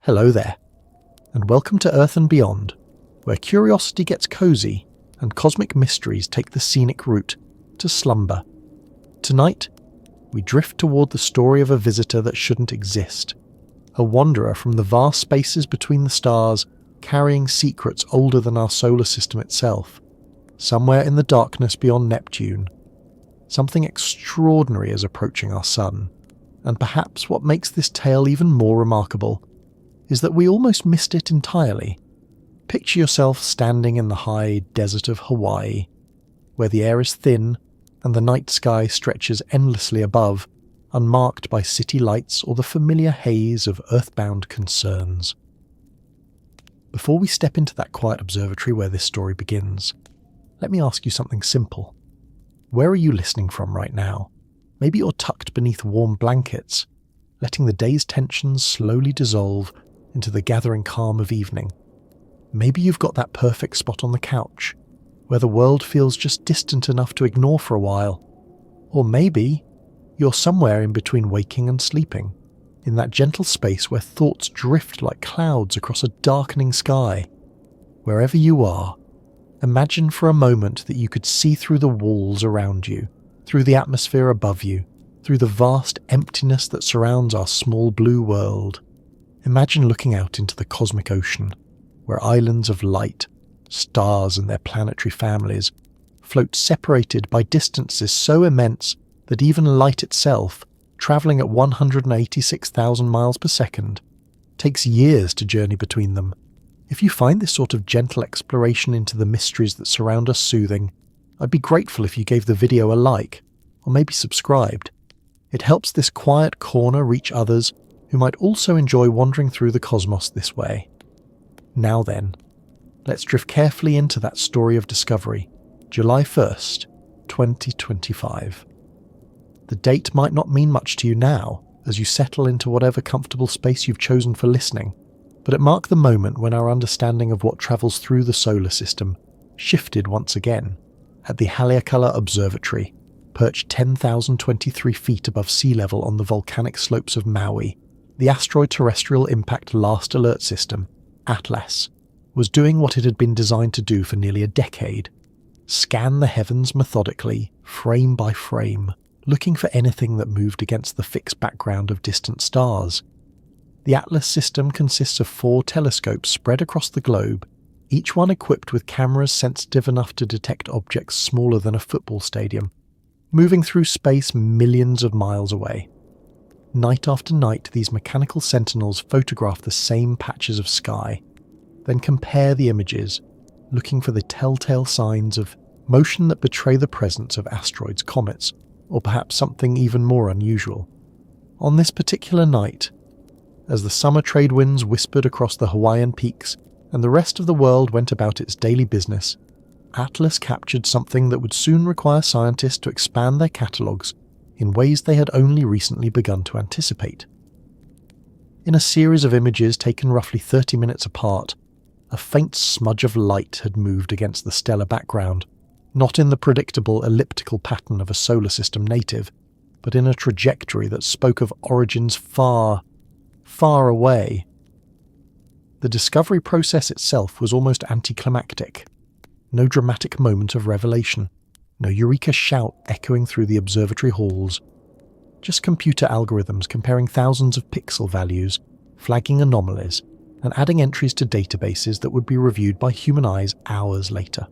Hello there, and welcome to Earth and Beyond, where curiosity gets cozy and cosmic mysteries take the scenic route to slumber. Tonight, we drift toward the story of a visitor that shouldn't exist, a wanderer from the vast spaces between the stars, carrying secrets older than our solar system itself. Somewhere in the darkness beyond Neptune, something extraordinary is approaching our sun, and perhaps what makes this tale even more remarkable is that we almost missed it entirely. Picture yourself standing in the high desert of Hawaii, where the air is thin and the night sky stretches endlessly above, unmarked by city lights or the familiar haze of earthbound concerns. Before we step into that quiet observatory where this story begins, let me ask you something simple. Where are you listening from right now? Maybe you're tucked beneath warm blankets, letting the day's tensions slowly dissolve into the gathering calm of evening. Maybe you've got that perfect spot on the couch, where the world feels just distant enough to ignore for a while. Or maybe you're somewhere in between waking and sleeping, in that gentle space where thoughts drift like clouds across a darkening sky. Wherever you are, imagine for a moment that you could see through the walls around you, through the atmosphere above you, through the vast emptiness that surrounds our small blue world. Imagine looking out into the cosmic ocean, where islands of light, stars and their planetary families, float separated by distances so immense that even light itself, travelling at 186,000 miles per second, takes years to journey between them. If you find this sort of gentle exploration into the mysteries that surround us soothing, I'd be grateful if you gave the video a like, or maybe subscribed. It helps this quiet corner reach others who might also enjoy wandering through the cosmos this way. Now then, let's drift carefully into that story of discovery, July 1st, 2025. The date might not mean much to you now, as you settle into whatever comfortable space you've chosen for listening, but it marked the moment when our understanding of what travels through the solar system shifted once again, at the Haleakala Observatory, perched 10,023 feet above sea level on the volcanic slopes of Maui. The Asteroid Terrestrial Impact Last Alert System, ATLAS, was doing what it had been designed to do for nearly a decade: scan the heavens methodically, frame by frame, looking for anything that moved against the fixed background of distant stars. The ATLAS system consists of 4 telescopes spread across the globe, each one equipped with cameras sensitive enough to detect objects smaller than a football stadium, moving through space millions of miles away. Night after night, these mechanical sentinels photograph the same patches of sky, then compare the images, looking for the telltale signs of motion that betray the presence of asteroids, comets, or perhaps something even more unusual. On this particular night, as the summer trade winds whispered across the Hawaiian peaks and the rest of the world went about its daily business, ATLAS captured something that would soon require scientists to expand their catalogues in ways they had only recently begun to anticipate. In a series of images taken roughly 30 minutes apart, a faint smudge of light had moved against the stellar background, not in the predictable elliptical pattern of a solar system native, but in a trajectory that spoke of origins far, far away. The discovery process itself was almost anticlimactic. No dramatic moment of revelation, no eureka shout echoing through the observatory halls. Just computer algorithms comparing thousands of pixel values, flagging anomalies, and adding entries to databases that would be reviewed by human eyes hours later.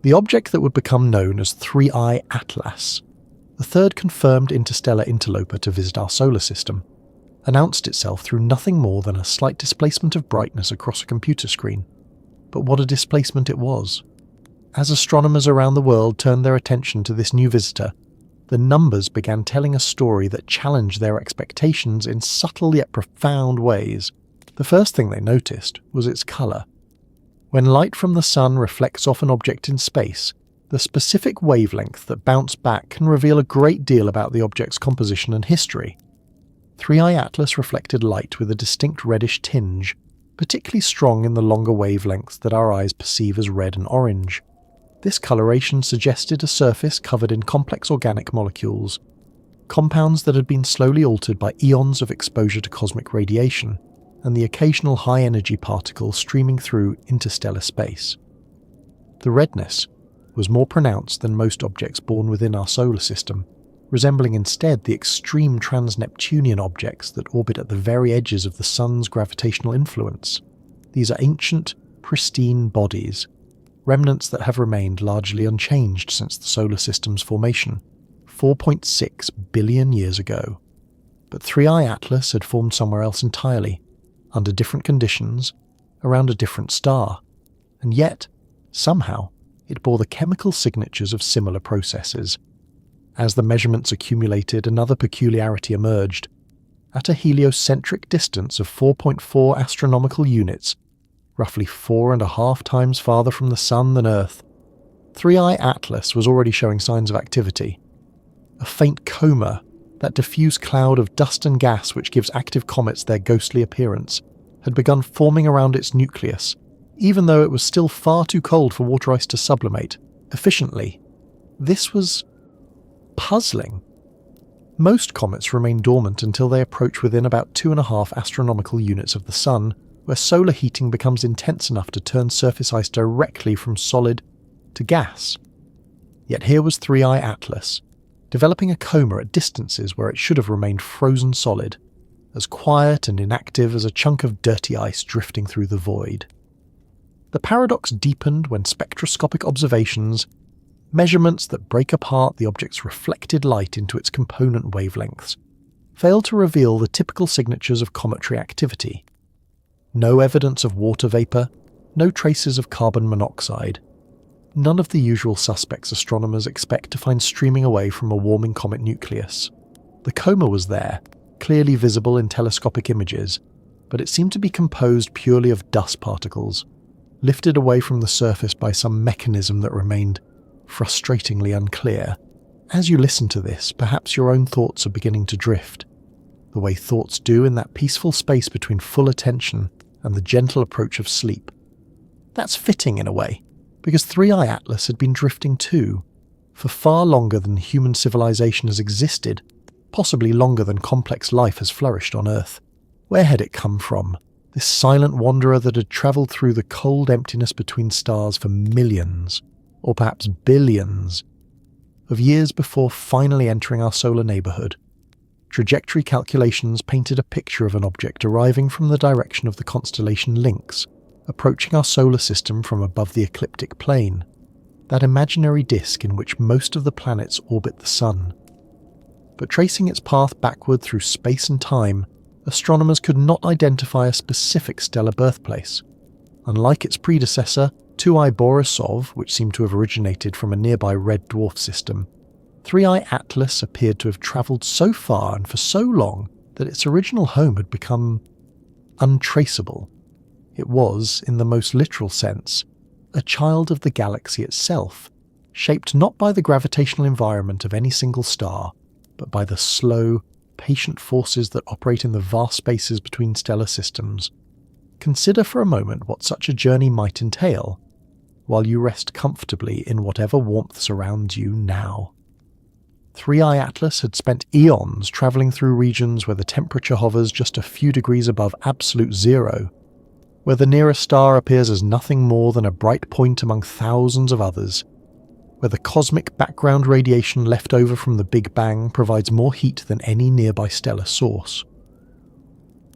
The object that would become known as 3I Atlas, the third confirmed interstellar interloper to visit our solar system, announced itself through nothing more than a slight displacement of brightness across a computer screen. But what a displacement it was. As astronomers around the world turned their attention to this new visitor, the numbers began telling a story that challenged their expectations in subtle yet profound ways. The first thing they noticed was its colour. When light from the sun reflects off an object in space, the specific wavelength that bounced back can reveal a great deal about the object's composition and history. 3I Atlas reflected light with a distinct reddish tinge, particularly strong in the longer wavelengths that our eyes perceive as red and orange. This coloration suggested a surface covered in complex organic molecules, compounds that had been slowly altered by eons of exposure to cosmic radiation. and the occasional high-energy particle streaming through interstellar space. The redness was more pronounced than most objects born within our solar system, resembling instead the extreme trans-Neptunian objects that orbit at the very edges of the Sun's gravitational influence. These are ancient, pristine bodies, remnants that have remained largely unchanged since the solar system's formation, 4.6 billion years ago. But 3I Atlas had formed somewhere else entirely, under different conditions, around a different star, and yet, somehow, it bore the chemical signatures of similar processes. As the measurements accumulated, another peculiarity emerged. At a heliocentric distance of 4.4 astronomical units, roughly 4.5 times farther from the Sun than Earth, 3I Atlas was already showing signs of activity. A faint coma, that diffuse cloud of dust and gas which gives active comets their ghostly appearance, had begun forming around its nucleus, even though it was still far too cold for water ice to sublimate efficiently. This was puzzling. Most comets remain dormant until they approach within about 2.5 astronomical units of the Sun, where solar heating becomes intense enough to turn surface ice directly from solid to gas. Yet here was 3I Atlas, developing a coma at distances where it should have remained frozen solid, as quiet and inactive as a chunk of dirty ice drifting through the void. The paradox deepened when spectroscopic observations, measurements that break apart the object's reflected light into its component wavelengths, failed to reveal the typical signatures of cometary activity. No evidence of water vapour, no traces of carbon monoxide. None of the usual suspects astronomers expect to find streaming away from a warming comet nucleus. The coma was there, clearly visible in telescopic images, but it seemed to be composed purely of dust particles, lifted away from the surface by some mechanism that remained frustratingly unclear. As you listen to this, perhaps your own thoughts are beginning to drift, the way thoughts do in that peaceful space between full attention and the gentle approach of sleep. That's fitting in a way, because 3I Atlas had been drifting too, for far longer than human civilization has existed, possibly longer than complex life has flourished on Earth. Where had it come from? This silent wanderer that had travelled through the cold emptiness between stars for millions, or perhaps billions, of years before finally entering our solar neighbourhood. Trajectory calculations painted a picture of an object arriving from the direction of the constellation Lynx, approaching our solar system from above the ecliptic plane, that imaginary disk in which most of the planets orbit the Sun. But tracing its path backward through space and time, astronomers could not identify a specific stellar birthplace. Unlike its predecessor, 2I Borisov, which seemed to have originated from a nearby red dwarf system, 3I Atlas appeared to have travelled so far and for so long that its original home had become untraceable. It was, in the most literal sense, a child of the galaxy itself, shaped not by the gravitational environment of any single star, but by the slow, patient forces that operate in the vast spaces between stellar systems. Consider for a moment what such a journey might entail, while you rest comfortably in whatever warmth surrounds you now. 3I Atlas had spent eons travelling through regions where the temperature hovers just a few degrees above absolute zero, where the nearest star appears as nothing more than a bright point among thousands of others, where the cosmic background radiation left over from the Big Bang provides more heat than any nearby stellar source.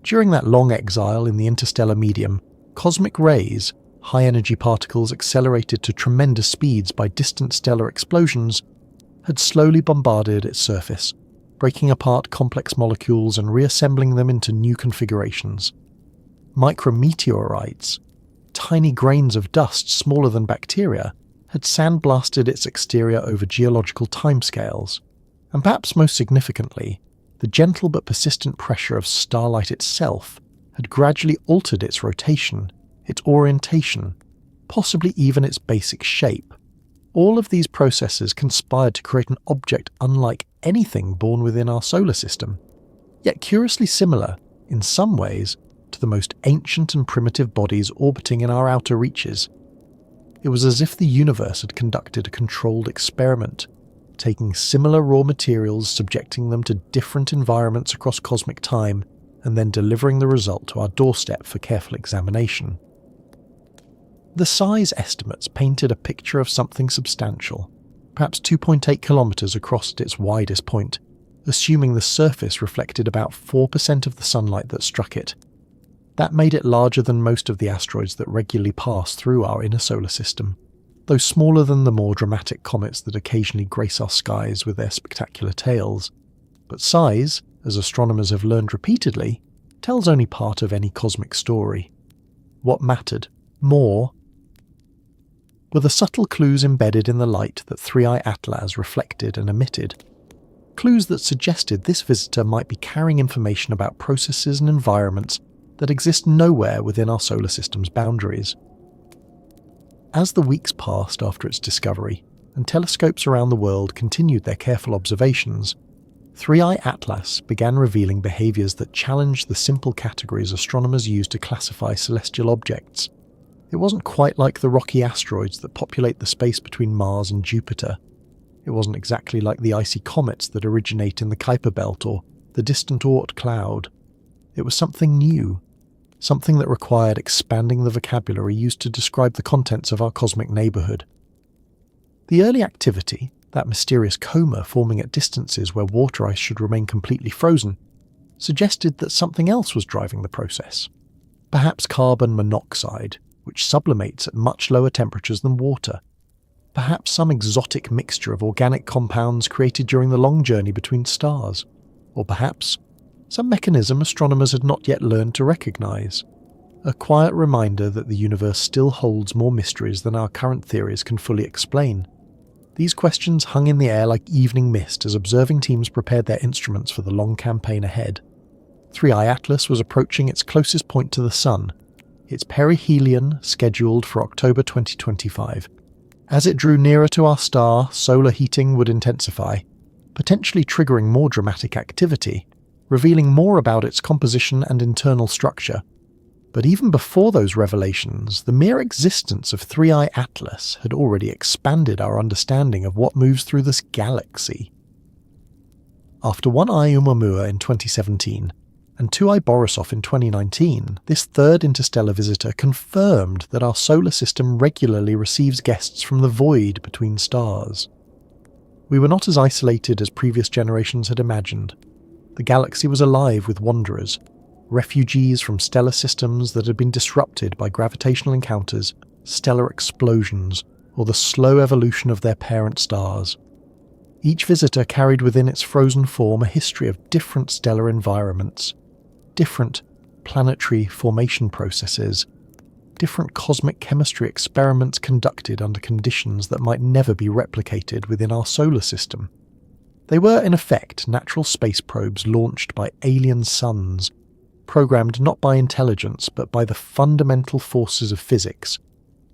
During that long exile in the interstellar medium, cosmic rays, high-energy particles accelerated to tremendous speeds by distant stellar explosions, had slowly bombarded its surface, breaking apart complex molecules and reassembling them into new configurations. Micrometeorites, tiny grains of dust smaller than bacteria, had sandblasted its exterior over geological timescales, and perhaps most significantly, the gentle but persistent pressure of starlight itself had gradually altered its rotation, its orientation, possibly even its basic shape. All of these processes conspired to create an object unlike anything born within our solar system, yet curiously similar, in some ways, to the most ancient and primitive bodies orbiting in our outer reaches. It was as if the universe had conducted a controlled experiment, taking similar raw materials, subjecting them to different environments across cosmic time, and then delivering the result to our doorstep for careful examination. The size estimates painted a picture of something substantial, perhaps 2.8 kilometers across at its widest point, assuming the surface reflected about 4% of the sunlight that struck it. That made it larger than most of the asteroids that regularly pass through our inner solar system, though smaller than the more dramatic comets that occasionally grace our skies with their spectacular tails. But size, as astronomers have learned repeatedly, tells only part of any cosmic story. What mattered more were the subtle clues embedded in the light that 3I Atlas reflected and emitted. Clues that suggested this visitor might be carrying information about processes and environments that exist nowhere within our solar system's boundaries. As the weeks passed after its discovery, and telescopes around the world continued their careful observations, 3I Atlas began revealing behaviours that challenged the simple categories astronomers use to classify celestial objects. It wasn't quite like the rocky asteroids that populate the space between Mars and Jupiter. It wasn't exactly like the icy comets that originate in the Kuiper Belt or the distant Oort cloud. It was something new, something that required expanding the vocabulary used to describe the contents of our cosmic neighbourhood. The early activity, that mysterious coma forming at distances where water ice should remain completely frozen, suggested that something else was driving the process. Perhaps carbon monoxide, which sublimates at much lower temperatures than water. Perhaps some exotic mixture of organic compounds created during the long journey between stars. Or perhaps some mechanism astronomers had not yet learned to recognise. A quiet reminder that the universe still holds more mysteries than our current theories can fully explain. These questions hung in the air like evening mist as observing teams prepared their instruments for the long campaign ahead. 3I Atlas was approaching its closest point to the Sun, its perihelion scheduled for October 2025. As it drew nearer to our star, solar heating would intensify, potentially triggering more dramatic activity, revealing more about its composition and internal structure. But even before those revelations, the mere existence of 3I Atlas had already expanded our understanding of what moves through this galaxy. After 1I Oumuamua in 2017 and 2I Borisov in 2019, this third interstellar visitor confirmed that our solar system regularly receives guests from the void between stars. We were not as isolated as previous generations had imagined. The galaxy was alive with wanderers, refugees from stellar systems that had been disrupted by gravitational encounters, stellar explosions, or the slow evolution of their parent stars. Each visitor carried within its frozen form a history of different stellar environments, different planetary formation processes, different cosmic chemistry experiments conducted under conditions that might never be replicated within our solar system. They were, in effect, natural space probes launched by alien suns, programmed not by intelligence but by the fundamental forces of physics,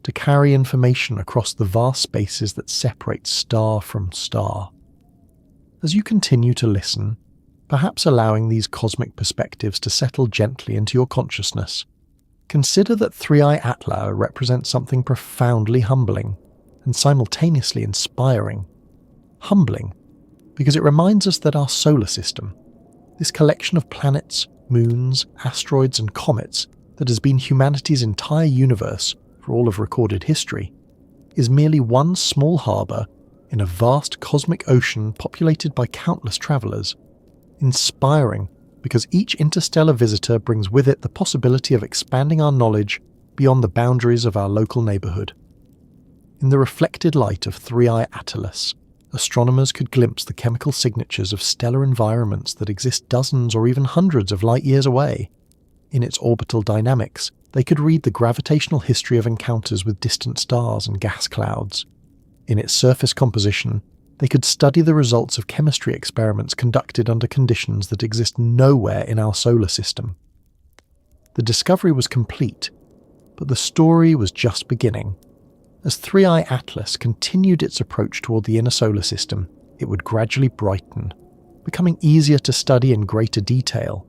to carry information across the vast spaces that separate star from star. As you continue to listen, perhaps allowing these cosmic perspectives to settle gently into your consciousness, consider that 3I Atlas represents something profoundly humbling and simultaneously inspiring. Humbling, because it reminds us that our solar system, this collection of planets, moons, asteroids and comets that has been humanity's entire universe for all of recorded history, is merely one small harbour in a vast cosmic ocean populated by countless travellers. Inspiring, because each interstellar visitor brings with it the possibility of expanding our knowledge beyond the boundaries of our local neighbourhood. In the reflected light of 3I Atlas, astronomers could glimpse the chemical signatures of stellar environments that exist dozens or even hundreds of light years away. In its orbital dynamics, they could read the gravitational history of encounters with distant stars and gas clouds. In its surface composition, they could study the results of chemistry experiments conducted under conditions that exist nowhere in our solar system. The discovery was complete, but the story was just beginning. As 3I Atlas continued its approach toward the inner solar system, it would gradually brighten, becoming easier to study in greater detail.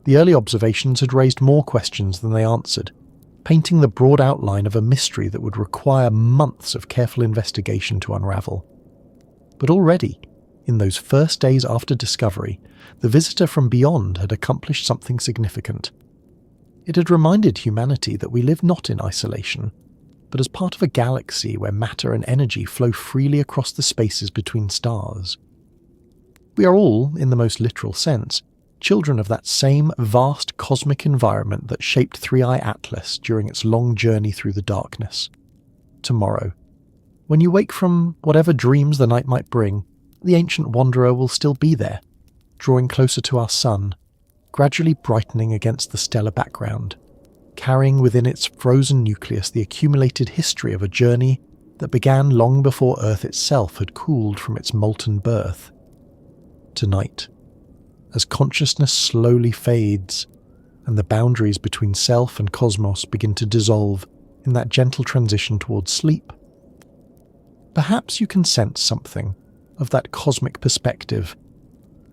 The early observations had raised more questions than they answered, painting the broad outline of a mystery that would require months of careful investigation to unravel. But already, In those first days after discovery, the visitor from beyond had accomplished something significant. It had reminded humanity that we live not in isolation, but as part of a galaxy where matter and energy flow freely across the spaces between stars. We are all, in the most literal sense, children of that same vast cosmic environment that shaped 3i Atlas during its long journey through the darkness. Tomorrow, when you wake from whatever dreams the night might bring, the ancient wanderer will still be there, drawing closer to our sun, gradually brightening against the stellar background, carrying within its frozen nucleus the accumulated history of a journey that began long before Earth itself had cooled from its molten birth. Tonight, as consciousness slowly fades, and the boundaries between self and cosmos begin to dissolve in that gentle transition towards sleep, perhaps you can sense something of that cosmic perspective,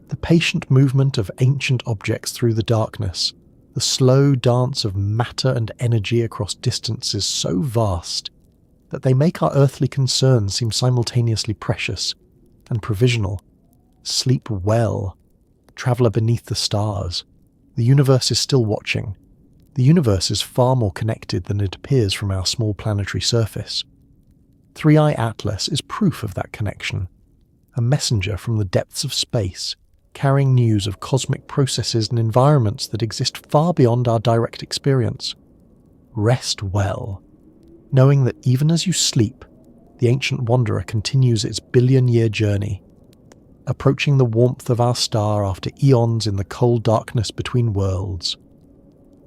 the patient movement of ancient objects through the darkness, the slow dance of matter and energy across distances so vast that they make our earthly concerns seem simultaneously precious and provisional. Sleep well, traveller beneath the stars. The universe is still watching. The universe is far more connected than it appears from our small planetary surface. 3i Atlas is proof of that connection, a messenger from the depths of space, carrying news of cosmic processes and environments that exist far beyond our direct experience. Rest well, knowing that even as you sleep, the ancient wanderer continues its billion-year journey, approaching the warmth of our star after eons in the cold darkness between worlds.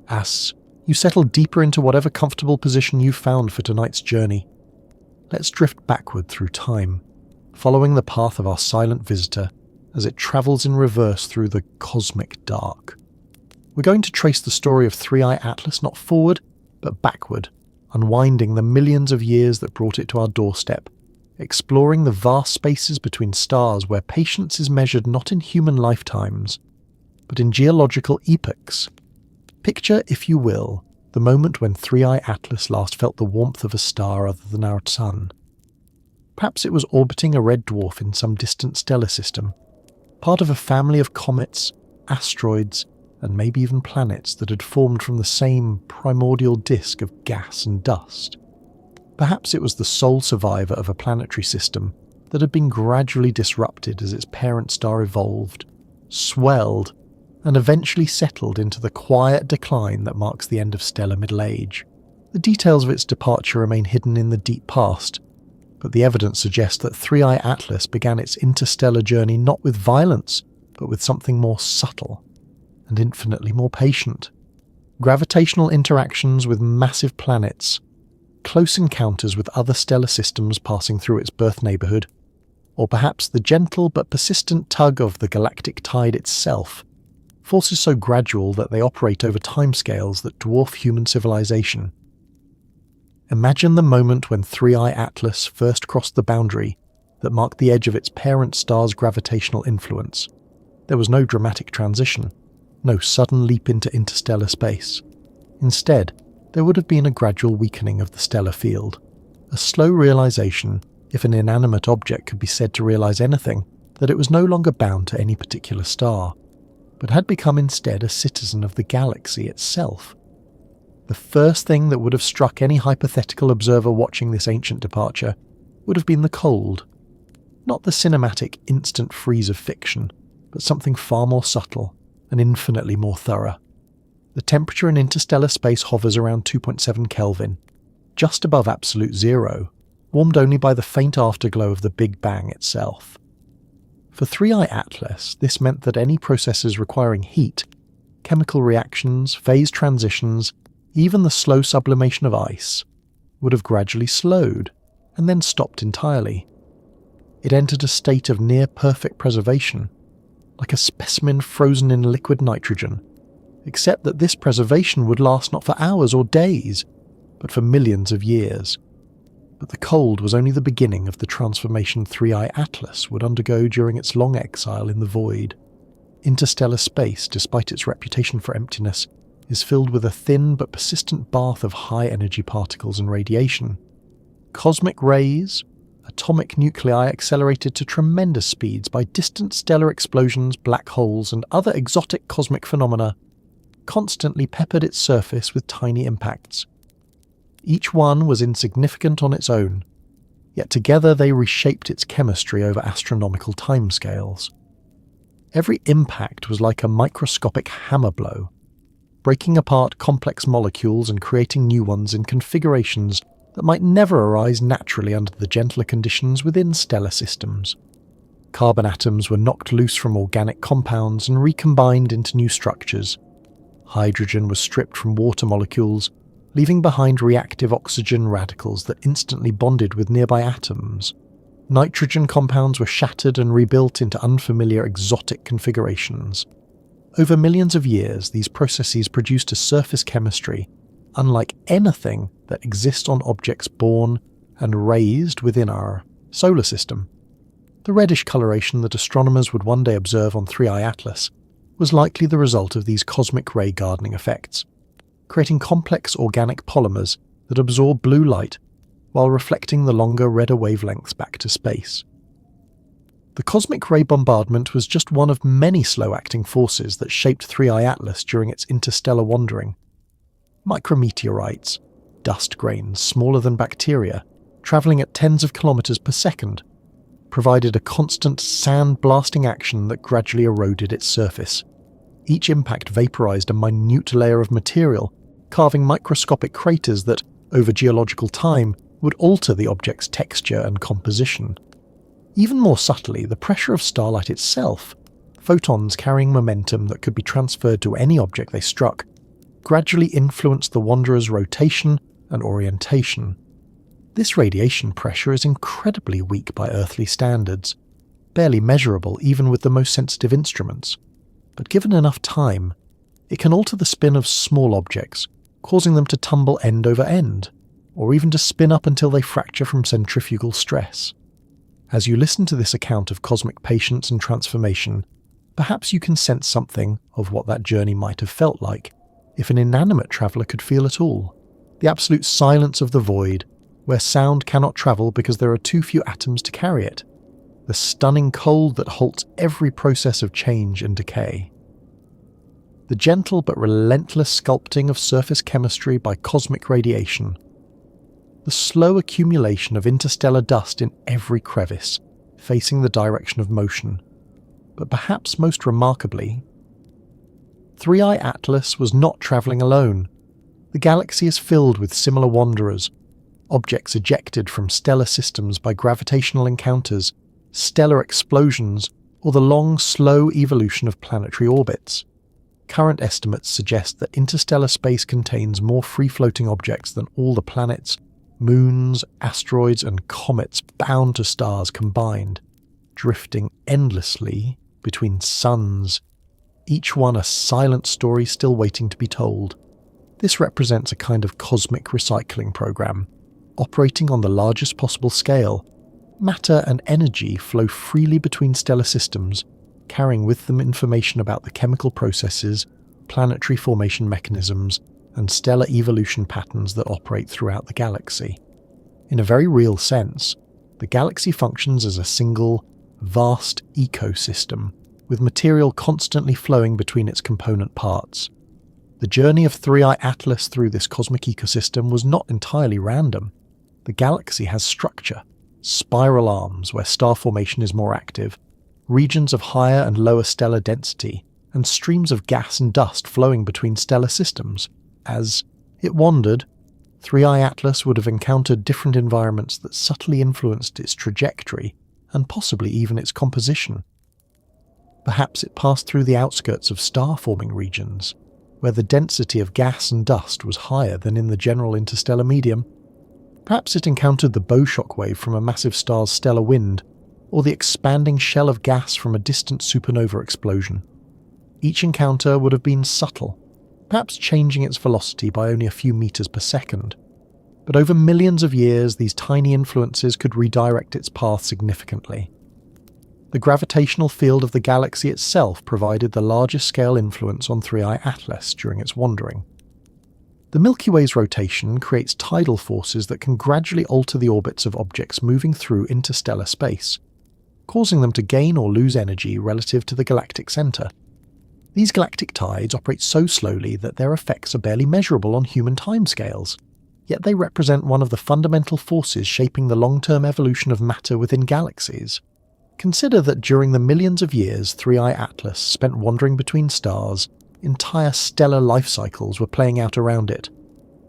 As you settle deeper into whatever comfortable position you've found for tonight's journey, let's drift backward through time, following the path of our silent visitor as it travels in reverse through the cosmic dark. We're going to trace the story of 3i Atlas not forward, but backward, unwinding the millions of years that brought it to our doorstep, exploring the vast spaces between stars where patience is measured not in human lifetimes, but in geological epochs. Picture, if you will, the moment when 3i Atlas last felt the warmth of a star other than our sun. Perhaps it was orbiting a red dwarf in some distant stellar system, part of a family of comets, asteroids, and maybe even planets that had formed from the same primordial disk of gas and dust. Perhaps it was the sole survivor of a planetary system that had been gradually disrupted as its parent star evolved, swelled, and eventually settled into the quiet decline that marks the end of stellar middle age. The details of its departure remain hidden in the deep past, but the evidence suggests that 3i Atlas began its interstellar journey not with violence, but with something more subtle and infinitely more patient. Gravitational interactions with massive planets, close encounters with other stellar systems passing through its birth neighbourhood, or perhaps the gentle but persistent tug of the galactic tide itself, forces so gradual that they operate over timescales that dwarf human civilization. Imagine the moment when 3i Atlas first crossed the boundary that marked the edge of its parent star's gravitational influence. There was no dramatic transition, no sudden leap into interstellar space. Instead, there would have been a gradual weakening of the stellar field, a slow realization, if an inanimate object could be said to realize anything, that it was no longer bound to any particular star, but had become instead a citizen of the galaxy itself. The first thing that would have struck any hypothetical observer watching this ancient departure would have been the cold. Not the cinematic instant freeze of fiction, but something far more subtle and infinitely more thorough. The temperature in interstellar space hovers around 2.7 Kelvin, just above absolute zero, warmed only by the faint afterglow of the Big Bang itself. For 3i Atlas, this meant that any processes requiring heat, chemical reactions, phase transitions, even the slow sublimation of ice, would have gradually slowed and then stopped entirely. It entered a state of near-perfect preservation, like a specimen frozen in liquid nitrogen, except that this preservation would last not for hours or days, but for millions of years. But the cold was only the beginning of the transformation 3i Atlas would undergo during its long exile in the void. Interstellar space, despite its reputation for emptiness, is filled with a thin but persistent bath of high-energy particles and radiation. Cosmic rays, atomic nuclei accelerated to tremendous speeds by distant stellar explosions, black holes, and other exotic cosmic phenomena, constantly peppered its surface with tiny impacts. Each one was insignificant on its own, yet together they reshaped its chemistry over astronomical timescales. Every impact was like a microscopic hammer blow, breaking apart complex molecules and creating new ones in configurations that might never arise naturally under the gentler conditions within stellar systems. Carbon atoms were knocked loose from organic compounds and recombined into new structures. Hydrogen was stripped from water molecules, leaving behind reactive oxygen radicals that instantly bonded with nearby atoms. Nitrogen compounds were shattered and rebuilt into unfamiliar exotic configurations. Over millions of years, these processes produced a surface chemistry unlike anything that exists on objects born and raised within our solar system. The reddish coloration that astronomers would one day observe on 3i Atlas was likely the result of these cosmic ray gardening effects, creating complex organic polymers that absorb blue light while reflecting the longer, redder wavelengths back to space. The cosmic ray bombardment was just one of many slow-acting forces that shaped 3i Atlas during its interstellar wandering. Micrometeorites, dust grains smaller than bacteria, travelling at tens of kilometres per second, provided a constant sand-blasting action that gradually eroded its surface. Each impact vaporized a minute layer of material, carving microscopic craters that, over geological time, would alter the object's texture and composition. Even more subtly, the pressure of starlight itself, photons carrying momentum that could be transferred to any object they struck, gradually influenced the wanderer's rotation and orientation. This radiation pressure is incredibly weak by earthly standards, barely measurable even with the most sensitive instruments. But given enough time, it can alter the spin of small objects, causing them to tumble end over end, or even to spin up until they fracture from centrifugal stress. As you listen to this account of cosmic patience and transformation, perhaps you can sense something of what that journey might have felt like, if an inanimate traveller could feel at all. The absolute silence of the void, where sound cannot travel because there are too few atoms to carry it. The stunning cold that halts every process of change and decay. The gentle but relentless sculpting of surface chemistry by cosmic radiation. The slow accumulation of interstellar dust in every crevice, facing the direction of motion. But perhaps most remarkably, 3i Atlas was not travelling alone. The galaxy is filled with similar wanderers, objects ejected from stellar systems by gravitational encounters, stellar explosions, or the long, slow evolution of planetary orbits. Current estimates suggest that interstellar space contains more free-floating objects than all the planets, moons, asteroids, and comets bound to stars combined, drifting endlessly between suns, each one a silent story still waiting to be told. This represents a kind of cosmic recycling program, operating on the largest possible scale. Matter and energy flow freely between stellar systems, carrying with them information about the chemical processes, planetary formation mechanisms, and stellar evolution patterns that operate throughout the galaxy. In a very real sense, the galaxy functions as a single, vast ecosystem, with material constantly flowing between its component parts. The journey of 3i Atlas through this cosmic ecosystem was not entirely random. The galaxy has structure, spiral arms where star formation is more active, regions of higher and lower stellar density, and streams of gas and dust flowing between stellar systems. As it wandered, 3i Atlas would have encountered different environments that subtly influenced its trajectory and possibly even its composition. Perhaps it passed through the outskirts of star-forming regions, where the density of gas and dust was higher than in the general interstellar medium. Perhaps it encountered the bow shock wave from a massive star's stellar wind, or the expanding shell of gas from a distant supernova explosion. Each encounter would have been subtle, perhaps changing its velocity by only a few meters per second. But over millions of years, these tiny influences could redirect its path significantly. The gravitational field of the galaxy itself provided the largest scale influence on 3i Atlas during its wandering. The Milky Way's rotation creates tidal forces that can gradually alter the orbits of objects moving through interstellar space, causing them to gain or lose energy relative to the galactic centre. These galactic tides operate so slowly that their effects are barely measurable on human timescales, yet they represent one of the fundamental forces shaping the long-term evolution of matter within galaxies. Consider that during the millions of years 3I Atlas spent wandering between stars, entire stellar life cycles were playing out around it.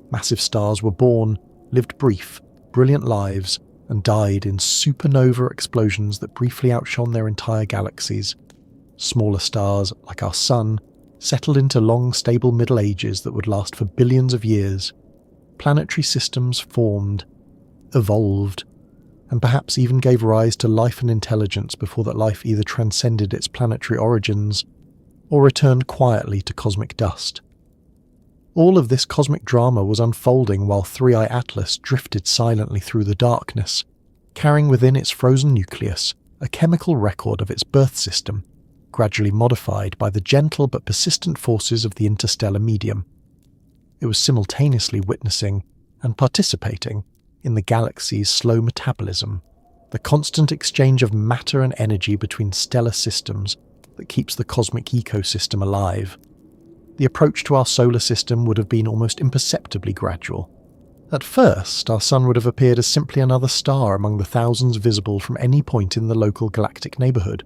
Massive stars were born, lived brief, brilliant lives, and died in supernova explosions that briefly outshone their entire galaxies. Smaller stars, like our Sun, settled into long, stable Middle Ages that would last for billions of years. Planetary systems formed, evolved, and perhaps even gave rise to life and intelligence before that life either transcended its planetary origins or returned quietly to cosmic dust. All of this cosmic drama was unfolding while 3I Atlas drifted silently through the darkness, carrying within its frozen nucleus a chemical record of its birth system, gradually modified by the gentle but persistent forces of the interstellar medium. It was simultaneously witnessing and participating in the galaxy's slow metabolism, the constant exchange of matter and energy between stellar systems that keeps the cosmic ecosystem alive. The approach to our solar system would have been almost imperceptibly gradual. At first, our Sun would have appeared as simply another star among the thousands visible from any point in the local galactic neighbourhood.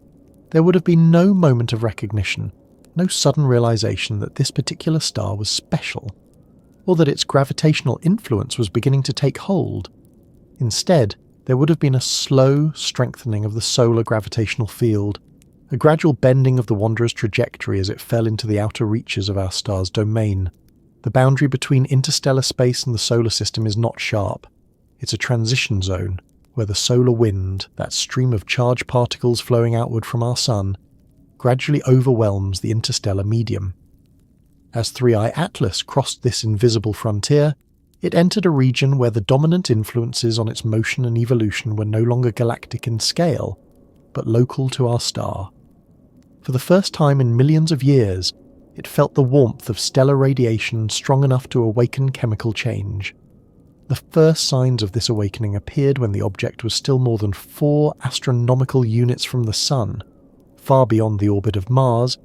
There would have been no moment of recognition, no sudden realization that this particular star was special, or that its gravitational influence was beginning to take hold. Instead, there would have been a slow strengthening of the solar gravitational field, a gradual bending of the wanderer's trajectory as it fell into the outer reaches of our star's domain. The boundary between interstellar space and the solar system is not sharp. It's a transition zone, where the solar wind, that stream of charged particles flowing outward from our Sun, gradually overwhelms the interstellar medium. As 3I Atlas crossed this invisible frontier, it entered a region where the dominant influences on its motion and evolution were no longer galactic in scale, but local to our star. For the first time in millions of years, it felt the warmth of stellar radiation strong enough to awaken chemical change. The first signs of this awakening appeared when the object was still more than 4 astronomical units from the Sun, far beyond the orbit of Mars,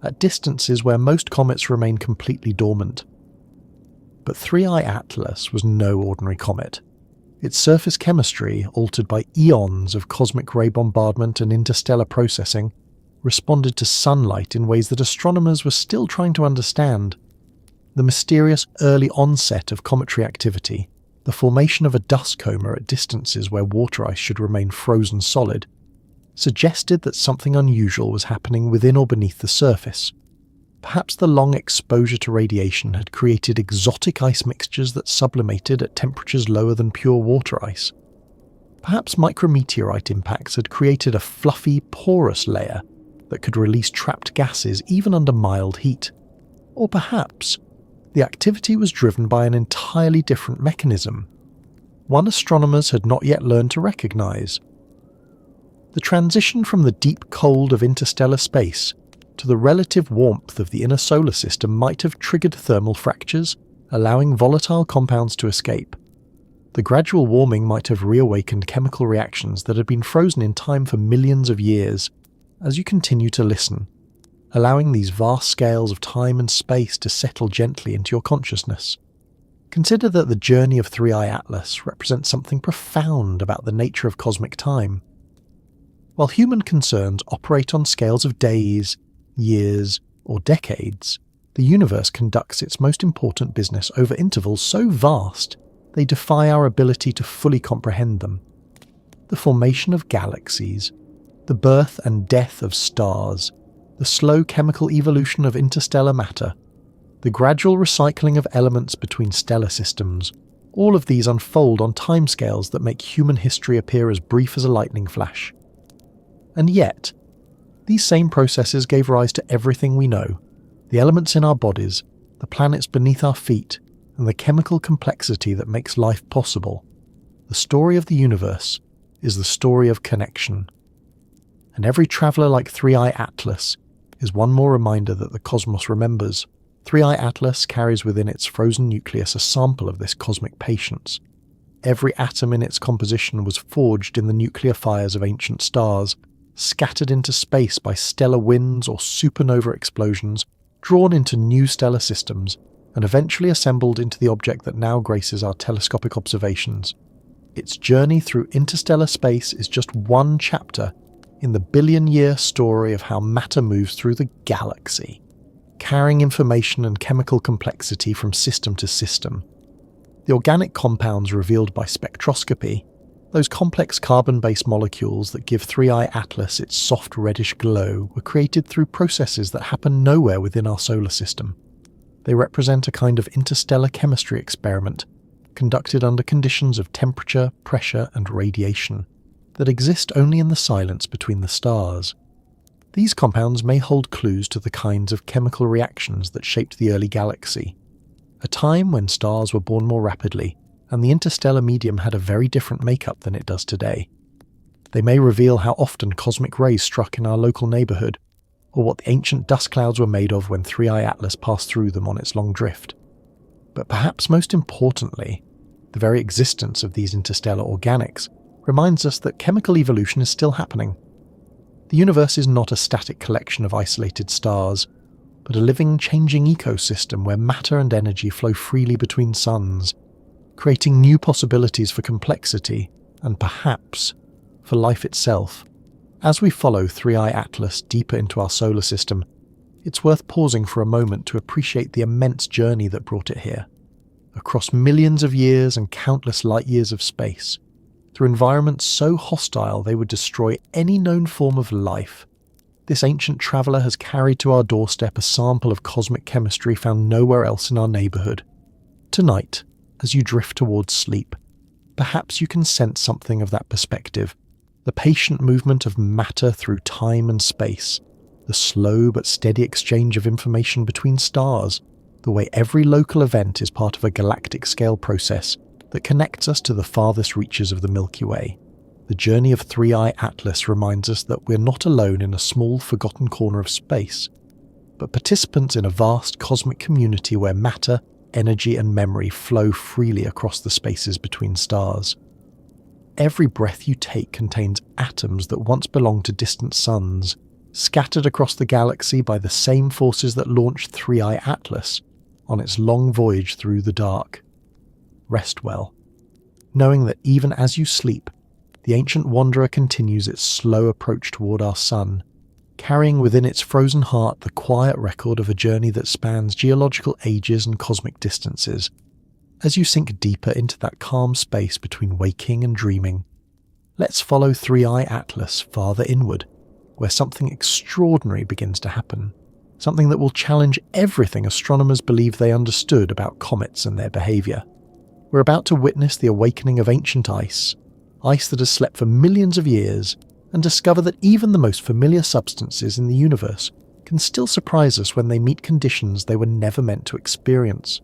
at distances where most comets remain completely dormant. But 3I Atlas was no ordinary comet. Its surface chemistry, altered by eons of cosmic ray bombardment and interstellar processing, responded to sunlight in ways that astronomers were still trying to understand. The mysterious early onset of cometary activity, the formation of a dust coma at distances where water ice should remain frozen solid, suggested that something unusual was happening within or beneath the surface. Perhaps the long exposure to radiation had created exotic ice mixtures that sublimated at temperatures lower than pure water ice. Perhaps micrometeorite impacts had created a fluffy, porous layer that could release trapped gases even under mild heat. Or perhaps the activity was driven by an entirely different mechanism, one astronomers had not yet learned to recognize. The transition from the deep cold of interstellar space to the relative warmth of the inner solar system might have triggered thermal fractures, allowing volatile compounds to escape. The gradual warming might have reawakened chemical reactions that had been frozen in time for millions of years. As you continue to listen, allowing these vast scales of time and space to settle gently into your consciousness, consider that the journey of 3I Atlas represents something profound about the nature of cosmic time. While human concerns operate on scales of days, years, or decades, the universe conducts its most important business over intervals so vast they defy our ability to fully comprehend them. The formation of galaxies, the birth and death of stars, the slow chemical evolution of interstellar matter, the gradual recycling of elements between stellar systems, all of these unfold on timescales that make human history appear as brief as a lightning flash. And yet, these same processes gave rise to everything we know, the elements in our bodies, the planets beneath our feet, and the chemical complexity that makes life possible. The story of the universe is the story of connection. And every traveller like 3I Atlas is one more reminder that the cosmos remembers. 3i Atlas carries within its frozen nucleus a sample of this cosmic patience. Every atom in its composition was forged in the nuclear fires of ancient stars, scattered into space by stellar winds or supernova explosions, drawn into new stellar systems, and eventually assembled into the object that now graces our telescopic observations. Its journey through interstellar space is just one chapter in the billion-year story of how matter moves through the galaxy, carrying information and chemical complexity from system to system. The organic compounds revealed by spectroscopy, those complex carbon-based molecules that give 3i Atlas its soft reddish glow, were created through processes that happen nowhere within our solar system. They represent a kind of interstellar chemistry experiment, conducted under conditions of temperature, pressure, and radiation, that exist only in the silence between the stars. These compounds may hold clues to the kinds of chemical reactions that shaped the early galaxy, a time when stars were born more rapidly, and the interstellar medium had a very different makeup than it does today. They may reveal how often cosmic rays struck in our local neighbourhood, or what the ancient dust clouds were made of when 3i Atlas passed through them on its long drift. But perhaps most importantly, the very existence of these interstellar organics reminds us that chemical evolution is still happening. The universe is not a static collection of isolated stars, but a living, changing ecosystem where matter and energy flow freely between suns, creating new possibilities for complexity and perhaps for life itself. As we follow 3i Atlas deeper into our solar system, it's worth pausing for a moment to appreciate the immense journey that brought it here. Across millions of years and countless light years of space, through environments so hostile they would destroy any known form of life, this ancient traveller has carried to our doorstep a sample of cosmic chemistry found nowhere else in our neighbourhood. Tonight, as you drift towards sleep, perhaps you can sense something of that perspective, the patient movement of matter through time and space, the slow but steady exchange of information between stars, the way every local event is part of a galactic-scale process that connects us to the farthest reaches of the Milky Way. The journey of 3i Atlas reminds us that we're not alone in a small, forgotten corner of space, but participants in a vast cosmic community where matter, energy, and memory flow freely across the spaces between stars. Every breath you take contains atoms that once belonged to distant suns, scattered across the galaxy by the same forces that launched 3i Atlas on its long voyage through the dark. Rest well, knowing that even as you sleep, the ancient wanderer continues its slow approach toward our sun, carrying within its frozen heart the quiet record of a journey that spans geological ages and cosmic distances. As you sink deeper into that calm space between waking and dreaming, let's follow 3i Atlas farther inward, where something extraordinary begins to happen, something that will challenge everything astronomers believe they understood about comets and their behaviour. We're about to witness the awakening of ancient ice that has slept for millions of years, and discover that even the most familiar substances in the universe can still surprise us when they meet conditions they were never meant to experience.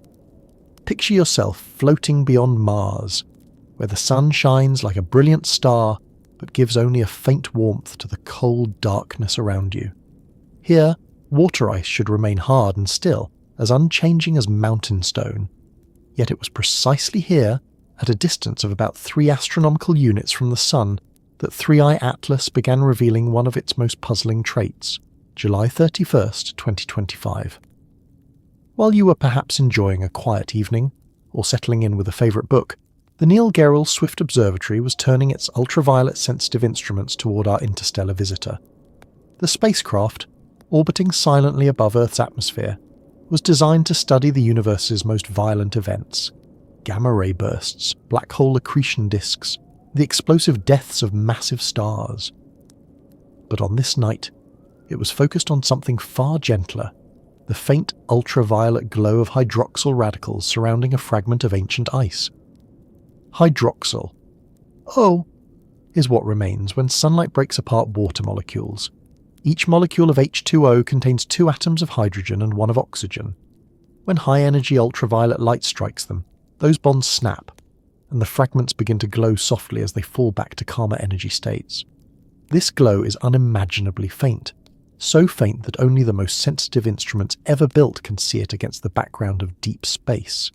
Picture yourself floating beyond Mars, where the sun shines like a brilliant star but gives only a faint warmth to the cold darkness around you. Here, water ice should remain hard and still, as unchanging as mountain stone. Yet it was precisely here, at a distance of about 3 astronomical units from the Sun, that 3i Atlas began revealing one of its most puzzling traits, July 31st, 2025. While you were perhaps enjoying a quiet evening, or settling in with a favourite book, the Neil Gehrels Swift Observatory was turning its ultraviolet-sensitive instruments toward our interstellar visitor. The spacecraft, orbiting silently above Earth's atmosphere, was designed to study the universe's most violent events: gamma-ray bursts, black hole accretion disks, the explosive deaths of massive stars. But on this night, it was focused on something far gentler: the faint ultraviolet glow of hydroxyl radicals surrounding a fragment of ancient ice. Hydroxyl, is what remains when sunlight breaks apart water molecules. Each molecule of H2O contains 2 atoms of hydrogen and 1 of oxygen. When high-energy ultraviolet light strikes them, those bonds snap, and the fragments begin to glow softly as they fall back to calmer energy states. This glow is unimaginably faint, so faint that only the most sensitive instruments ever built can see it against the background of deep space.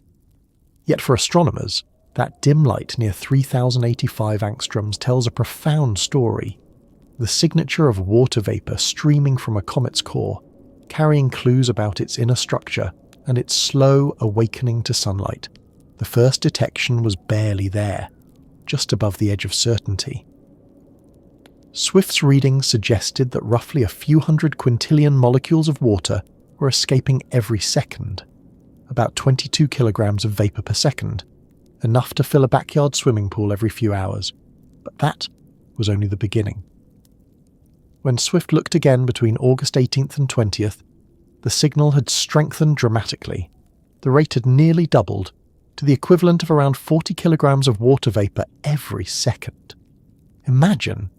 Yet for astronomers, that dim light near 3085 angstroms tells a profound story. The signature of water vapour streaming from a comet's core, carrying clues about its inner structure and its slow awakening to sunlight. The first detection was barely there, just above the edge of certainty. Swift's readings suggested that roughly a few hundred quintillion molecules of water were escaping every second, about 22 kilograms of vapour per second, enough to fill a backyard swimming pool every few hours. But that was only the beginning. When Swift looked again between August 18th and 20th, the signal had strengthened dramatically. The rate had nearly doubled, to the equivalent of around 40 kilograms of water vapour every second. Imagine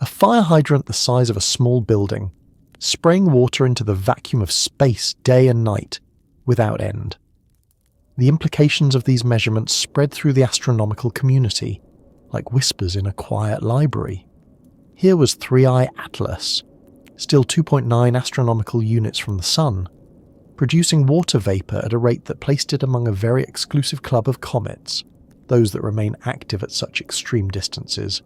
a fire hydrant the size of a small building, spraying water into the vacuum of space day and night, without end. The implications of these measurements spread through the astronomical community, like whispers in a quiet library. Here was 3i Atlas, still 2.9 astronomical units from the Sun, producing water vapour at a rate that placed it among a very exclusive club of comets, those that remain active at such extreme distances.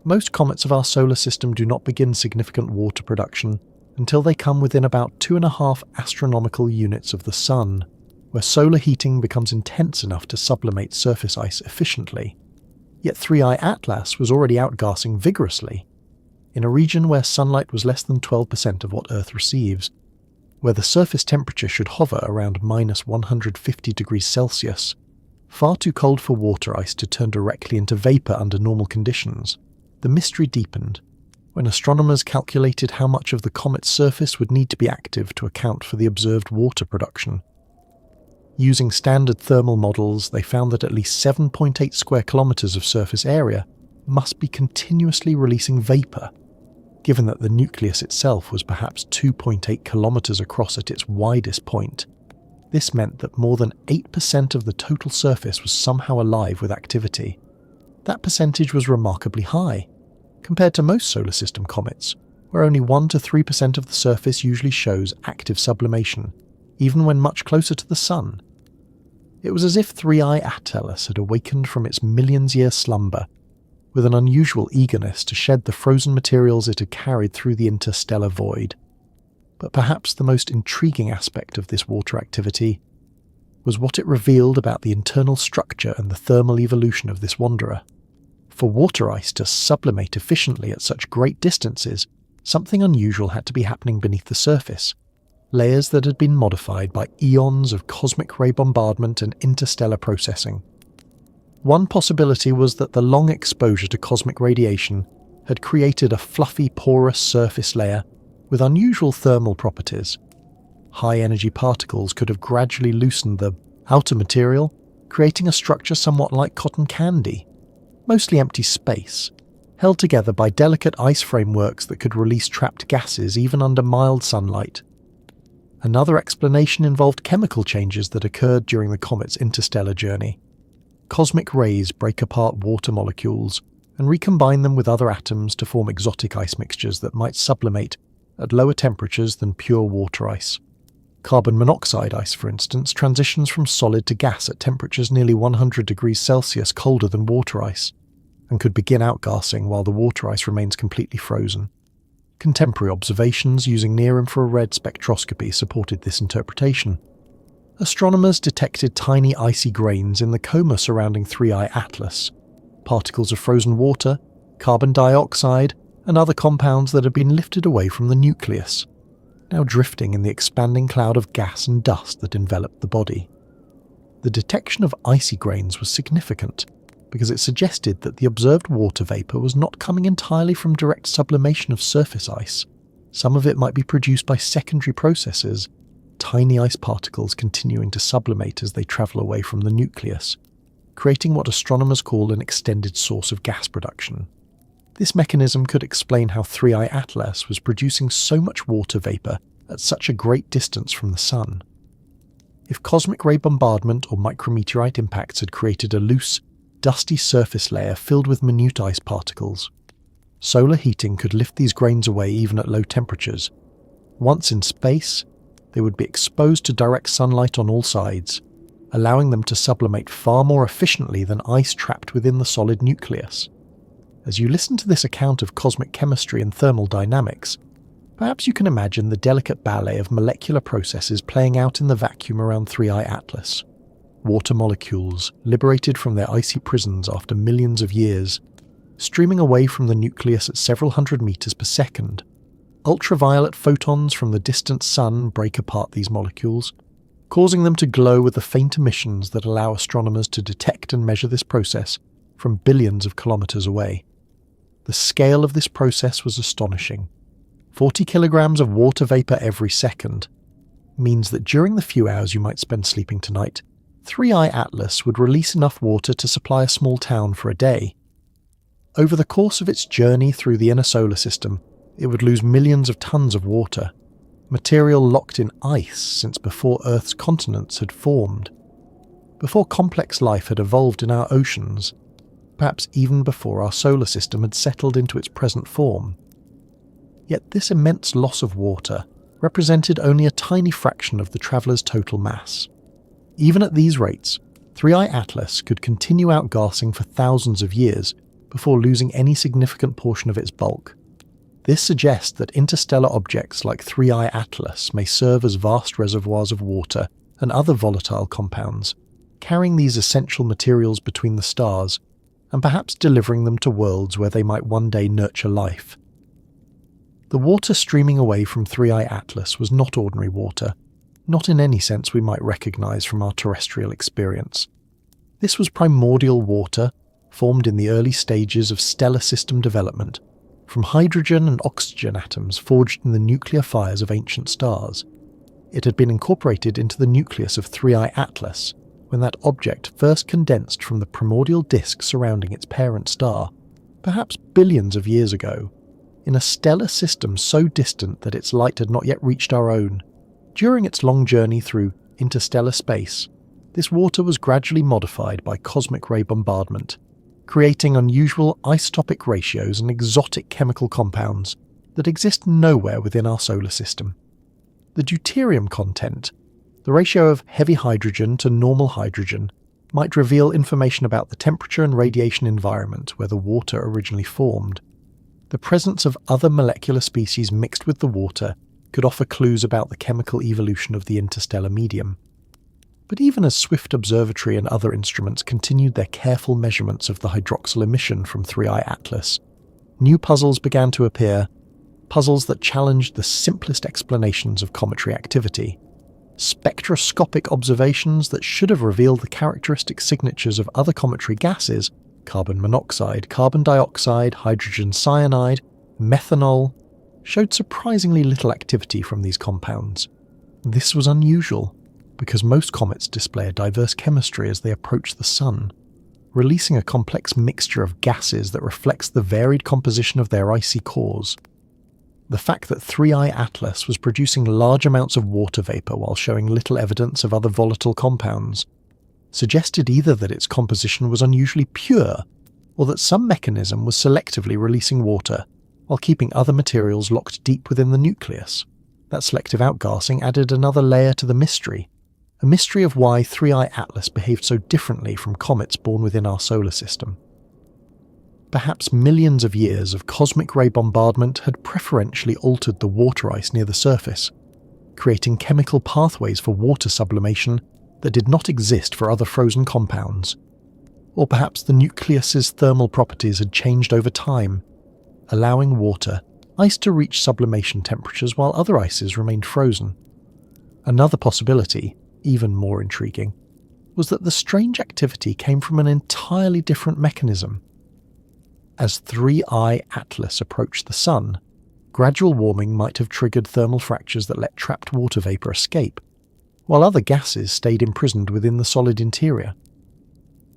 Most comets of our solar system do not begin significant water production until they come within about 2.5 astronomical units of the Sun, where solar heating becomes intense enough to sublimate surface ice efficiently. Yet 3i Atlas was already outgassing vigorously, in a region where sunlight was less than 12% of what Earth receives, where the surface temperature should hover around minus 150 degrees Celsius, far too cold for water ice to turn directly into vapour under normal conditions. The mystery deepened when astronomers calculated how much of the comet's surface would need to be active to account for the observed water production. Using standard thermal models, they found that at least 7.8 square kilometres of surface area must be continuously releasing vapour, given that the nucleus itself was perhaps 2.8 kilometres across at its widest point. This meant that more than 8% of the total surface was somehow alive with activity. That percentage was remarkably high, compared to most solar system comets, where only 1 to 3% of the surface usually shows active sublimation, even when much closer to the Sun. It was as if 3i Atlas had awakened from its millions-year slumber, with an unusual eagerness to shed the frozen materials it had carried through the interstellar void. But perhaps the most intriguing aspect of this water activity was what it revealed about the internal structure and the thermal evolution of this wanderer. For water ice to sublimate efficiently at such great distances, something unusual had to be happening beneath the surface, layers that had been modified by eons of cosmic ray bombardment and interstellar processing. One possibility was that the long exposure to cosmic radiation had created a fluffy, porous surface layer with unusual thermal properties. High-energy particles could have gradually loosened the outer material, creating a structure somewhat like cotton candy, mostly empty space, held together by delicate ice frameworks that could release trapped gases even under mild sunlight. Another explanation involved chemical changes that occurred during the comet's interstellar journey. Cosmic rays break apart water molecules and recombine them with other atoms to form exotic ice mixtures that might sublimate at lower temperatures than pure water ice. Carbon monoxide ice, for instance, transitions from solid to gas at temperatures nearly 100 degrees Celsius colder than water ice, and could begin outgassing while the water ice remains completely frozen. Contemporary observations using near-infrared spectroscopy supported this interpretation. Astronomers detected tiny icy grains in the coma surrounding 3i Atlas, particles of frozen water, carbon dioxide, and other compounds that had been lifted away from the nucleus, now drifting in the expanding cloud of gas and dust that enveloped the body. The detection of icy grains was significant because it suggested that the observed water vapour was not coming entirely from direct sublimation of surface ice. Some of it might be produced by secondary processes, tiny ice particles continuing to sublimate as they travel away from the nucleus, creating what astronomers call an extended source of gas production. This mechanism could explain how 3i Atlas was producing so much water vapour at such a great distance from the Sun. If cosmic ray bombardment or micrometeorite impacts had created a loose, dusty surface layer filled with minute ice particles, solar heating could lift these grains away even at low temperatures, Once in space, they would be exposed to direct sunlight on all sides, allowing them to sublimate far more efficiently than ice trapped within the solid nucleus. As you listen to this account of cosmic chemistry and thermal dynamics, perhaps you can imagine the delicate ballet of molecular processes playing out in the vacuum around 3I Atlas. Water molecules, liberated from their icy prisons after millions of years, streaming away from the nucleus at several hundred meters per second. Ultraviolet photons from the distant sun break apart these molecules, causing them to glow with the faint emissions that allow astronomers to detect and measure this process from billions of kilometers away. The scale of this process was astonishing. 40 kilograms of water vapor every second means that during the few hours you might spend sleeping tonight, 3I Atlas would release enough water to supply a small town for a day. Over the course of its journey through the inner solar system, it would lose millions of tons of water, material locked in ice since before Earth's continents had formed, before complex life had evolved in our oceans, perhaps even before our solar system had settled into its present form. Yet this immense loss of water represented only a tiny fraction of the traveller's total mass. Even at these rates, 3I Atlas could continue outgassing for thousands of years before losing any significant portion of its bulk. This suggests that interstellar objects like 3I Atlas may serve as vast reservoirs of water and other volatile compounds, carrying these essential materials between the stars and perhaps delivering them to worlds where they might one day nurture life. The water streaming away from 3I Atlas was not ordinary water, not in any sense we might recognise from our terrestrial experience. This was primordial water, formed in the early stages of stellar system development, from hydrogen and oxygen atoms forged in the nuclear fires of ancient stars. It had been incorporated into the nucleus of 3I Atlas when that object first condensed from the primordial disk surrounding its parent star, perhaps billions of years ago, in a stellar system so distant that its light had not yet reached our own. During its long journey through interstellar space, this water was gradually modified by cosmic ray bombardment, creating unusual isotopic ratios and exotic chemical compounds that exist nowhere within our solar system. The deuterium content, the ratio of heavy hydrogen to normal hydrogen, might reveal information about the temperature and radiation environment where the water originally formed. The presence of other molecular species mixed with the water could offer clues about the chemical evolution of the interstellar medium. But even as Swift Observatory and other instruments continued their careful measurements of the hydroxyl emission from 3I Atlas, new puzzles began to appear, puzzles that challenged the simplest explanations of cometary activity. Spectroscopic observations that should have revealed the characteristic signatures of other cometary gases, carbon monoxide, carbon dioxide, hydrogen cyanide, methanol, showed surprisingly little activity from these compounds. This was unusual, because most comets display a diverse chemistry as they approach the Sun, releasing a complex mixture of gases that reflects the varied composition of their icy cores. The fact that 3I Atlas was producing large amounts of water vapor while showing little evidence of other volatile compounds suggested either that its composition was unusually pure, or that some mechanism was selectively releasing water while keeping other materials locked deep within the nucleus. That selective outgassing added another layer to the mystery, a mystery of why 3I Atlas behaved so differently from comets born within our solar system. Perhaps millions of years of cosmic ray bombardment had preferentially altered the water ice near the surface, creating chemical pathways for water sublimation that did not exist for other frozen compounds. Or perhaps the nucleus's thermal properties had changed over time, allowing ice to reach sublimation temperatures while other ices remained frozen. Another possibility, even more intriguing, was that the strange activity came from an entirely different mechanism. As 3I Atlas approached the Sun, gradual warming might have triggered thermal fractures that let trapped water vapor escape, while other gases stayed imprisoned within the solid interior.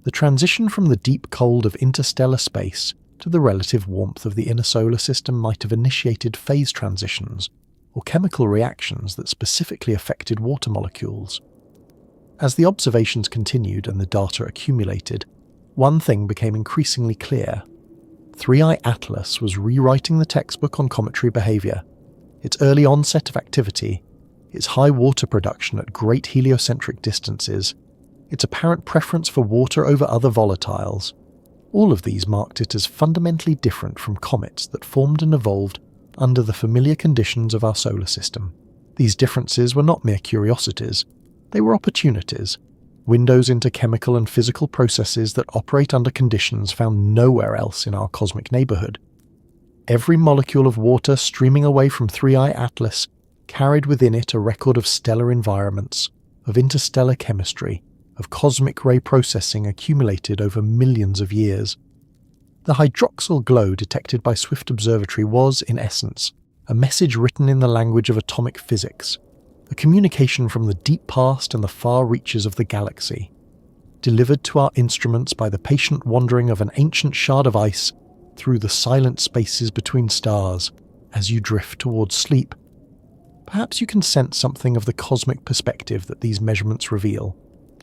The transition from the deep cold of interstellar space to the relative warmth of the inner solar system might have initiated phase transitions or chemical reactions that specifically affected water molecules. As the observations continued and the data accumulated, one thing became increasingly clear. 3I Atlas was rewriting the textbook on cometary behaviour. its early onset of activity, its high water production at great heliocentric distances, its apparent preference for water over other volatiles, all of these marked it as fundamentally different from comets that formed and evolved under the familiar conditions of our solar system. These differences were not mere curiosities, they were opportunities, windows into chemical and physical processes that operate under conditions found nowhere else in our cosmic neighbourhood. Every molecule of water streaming away from 3I Atlas carried within it a record of stellar environments, of interstellar chemistry, of cosmic ray processing accumulated over millions of years. The hydroxyl glow detected by Swift Observatory was, in essence, a message written in the language of atomic physics, a communication from the deep past and the far reaches of the galaxy, delivered to our instruments by the patient wandering of an ancient shard of ice through the silent spaces between stars as you drift towards sleep. Perhaps you can sense something of the cosmic perspective that these measurements reveal.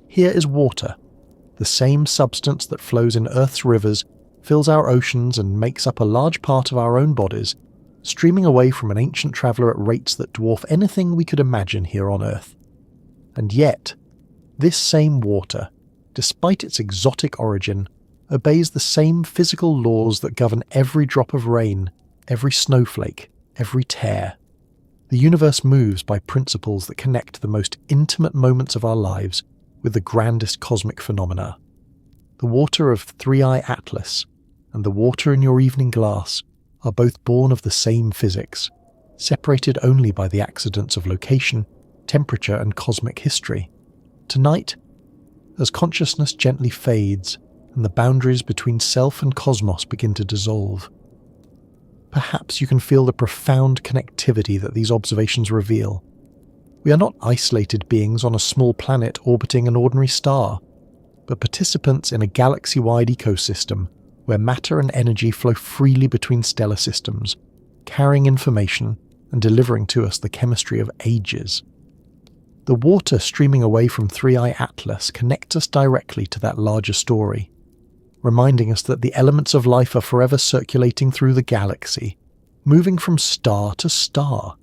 Here is water, the same substance that flows in Earth's rivers, fills our oceans and makes up a large part of our own bodies, streaming away from an ancient traveller at rates that dwarf anything we could imagine here on Earth. And yet, this same water, despite its exotic origin, obeys the same physical laws that govern every drop of rain, every snowflake, every tear. The universe moves by principles that connect the most intimate moments of our lives with the grandest cosmic phenomena. The water of 3I Atlas and the water in your evening glass are both born of the same physics, separated only by the accidents of location, temperature, and cosmic history. Tonight, as consciousness gently fades and the boundaries between self and cosmos begin to dissolve, perhaps you can feel the profound connectivity that these observations reveal. We are not isolated beings on a small planet orbiting an ordinary star, but participants in a galaxy-wide ecosystem where matter and energy flow freely between stellar systems, carrying information and delivering to us the chemistry of ages. The water streaming away from 3I Atlas connects us directly to that larger story, reminding us that the elements of life are forever circulating through the galaxy, moving from star to star,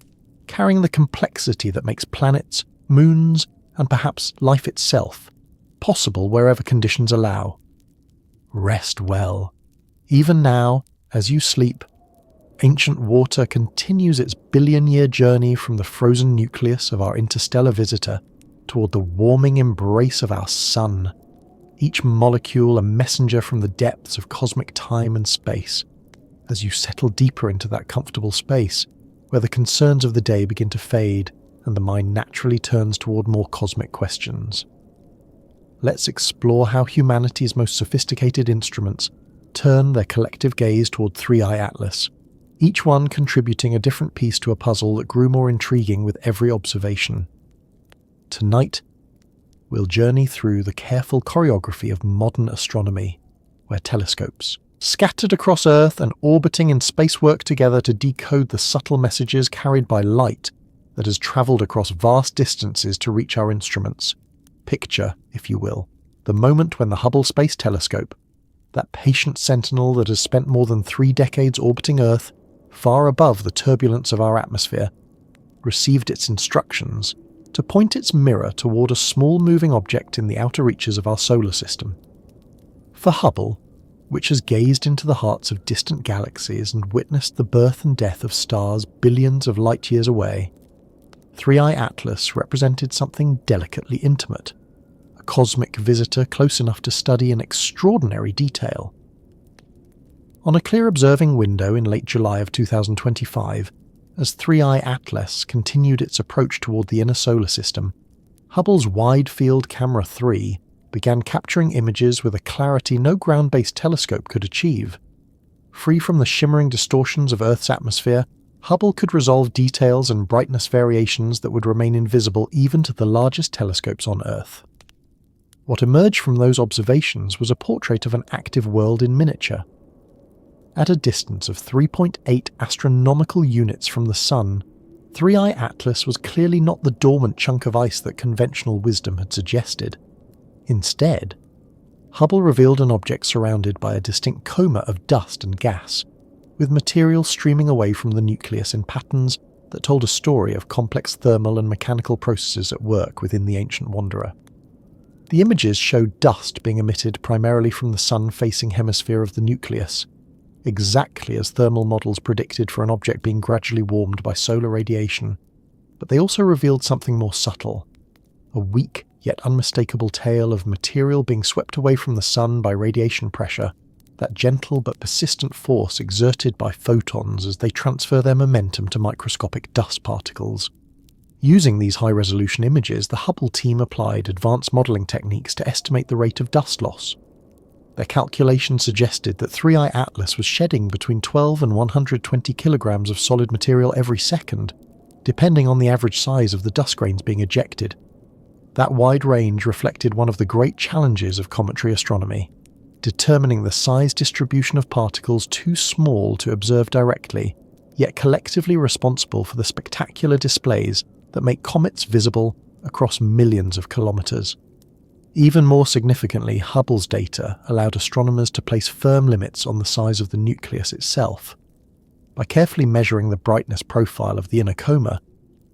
carrying the complexity that makes planets, moons, and perhaps life itself possible wherever conditions allow. Rest well. Even now, as you sleep, ancient water continues its billion-year journey from the frozen nucleus of our interstellar visitor toward the warming embrace of our sun, each molecule a messenger from the depths of cosmic time and space. As you settle deeper into that comfortable space, where the concerns of the day begin to fade and the mind naturally turns toward more cosmic questions. Let's explore how humanity's most sophisticated instruments turn their collective gaze toward 3I Atlas, each one contributing a different piece to a puzzle that grew more intriguing with every observation. Tonight, we'll journey through the careful choreography of modern astronomy, where telescopes, scattered across Earth and orbiting in space, work together to decode the subtle messages carried by light that has travelled across vast distances to reach our instruments. Picture, if you will, the moment when the Hubble Space Telescope, that patient sentinel that has spent more than 3 decades orbiting Earth, far above the turbulence of our atmosphere, received its instructions to point its mirror toward a small moving object in the outer reaches of our solar system. For Hubble, which has gazed into the hearts of distant galaxies and witnessed the birth and death of stars billions of light years away, 3I Atlas represented something delicately intimate, a cosmic visitor close enough to study in extraordinary detail. On a clear observing window in late July of 2025, as 3I Atlas continued its approach toward the inner solar system, Hubble's Wide Field Camera 3 began capturing images with a clarity no ground-based telescope could achieve. Free from the shimmering distortions of Earth's atmosphere, Hubble could resolve details and brightness variations that would remain invisible even to the largest telescopes on Earth. What emerged from those observations was a portrait of an active world in miniature. At a distance of 3.8 astronomical units from the Sun, 3I Atlas was clearly not the dormant chunk of ice that conventional wisdom had suggested. Instead, Hubble revealed an object surrounded by a distinct coma of dust and gas, with material streaming away from the nucleus in patterns that told a story of complex thermal and mechanical processes at work within the ancient wanderer. The images showed dust being emitted primarily from the sun-facing hemisphere of the nucleus, exactly as thermal models predicted for an object being gradually warmed by solar radiation, but they also revealed something more subtle, a weak yet unmistakable tale of material being swept away from the sun by radiation pressure, that gentle but persistent force exerted by photons as they transfer their momentum to microscopic dust particles. Using these high-resolution images, the Hubble team applied advanced modelling techniques to estimate the rate of dust loss. Their calculations suggested that 3I Atlas was shedding between 12 and 120 kilograms of solid material every second, depending on the average size of the dust grains being ejected. That wide range reflected one of the great challenges of cometary astronomy, determining the size distribution of particles too small to observe directly, yet collectively responsible for the spectacular displays that make comets visible across millions of kilometers. Even more significantly, Hubble's data allowed astronomers to place firm limits on the size of the nucleus itself. By carefully measuring the brightness profile of the inner coma,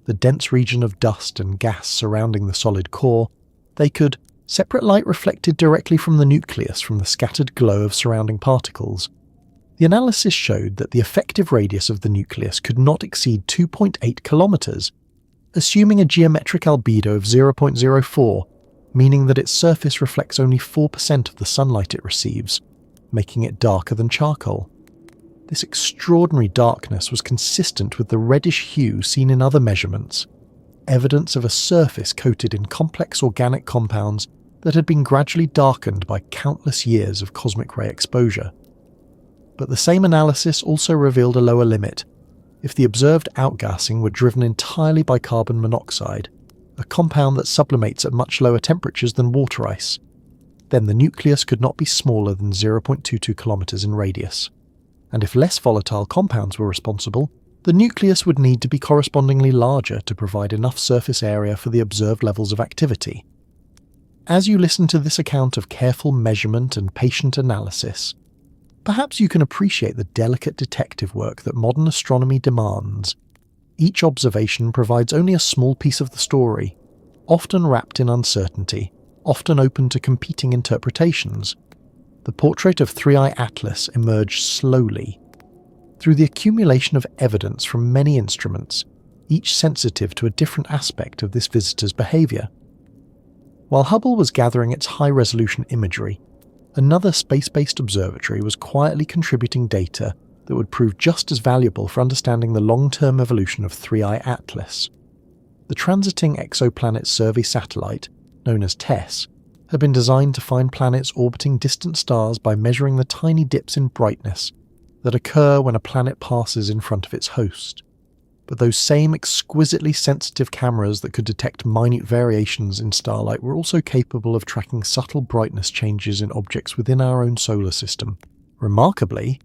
the dense region of dust and gas surrounding the solid core, they could separate light reflected directly from the nucleus from the scattered glow of surrounding particles. The analysis showed that the effective radius of the nucleus could not exceed 2.8 kilometers, assuming a geometric albedo of 0.04, meaning that its surface reflects only 4% of the sunlight it receives, making it darker than charcoal. This extraordinary darkness was consistent with the reddish hue seen in other measurements, evidence of a surface coated in complex organic compounds that had been gradually darkened by countless years of cosmic ray exposure. But the same analysis also revealed a lower limit. If the observed outgassing were driven entirely by carbon monoxide, a compound that sublimates at much lower temperatures than water ice, then the nucleus could not be smaller than 0.22 kilometers in radius. And if less volatile compounds were responsible, the nucleus would need to be correspondingly larger to provide enough surface area for the observed levels of activity. As you listen to this account of careful measurement and patient analysis, perhaps you can appreciate the delicate detective work that modern astronomy demands. Each observation provides only a small piece of the story, often wrapped in uncertainty, often open to competing interpretations. The portrait of 3I Atlas emerged slowly, through the accumulation of evidence from many instruments, each sensitive to a different aspect of this visitor's behaviour. While Hubble was gathering its high-resolution imagery, another space-based observatory was quietly contributing data that would prove just as valuable for understanding the long-term evolution of 3I Atlas. The Transiting Exoplanet Survey satellite, known as TESS, had been designed to find planets orbiting distant stars by measuring the tiny dips in brightness that occur when a planet passes in front of its host. But those same exquisitely sensitive cameras that could detect minute variations in starlight were also capable of tracking subtle brightness changes in objects within our own solar system. Remarkably,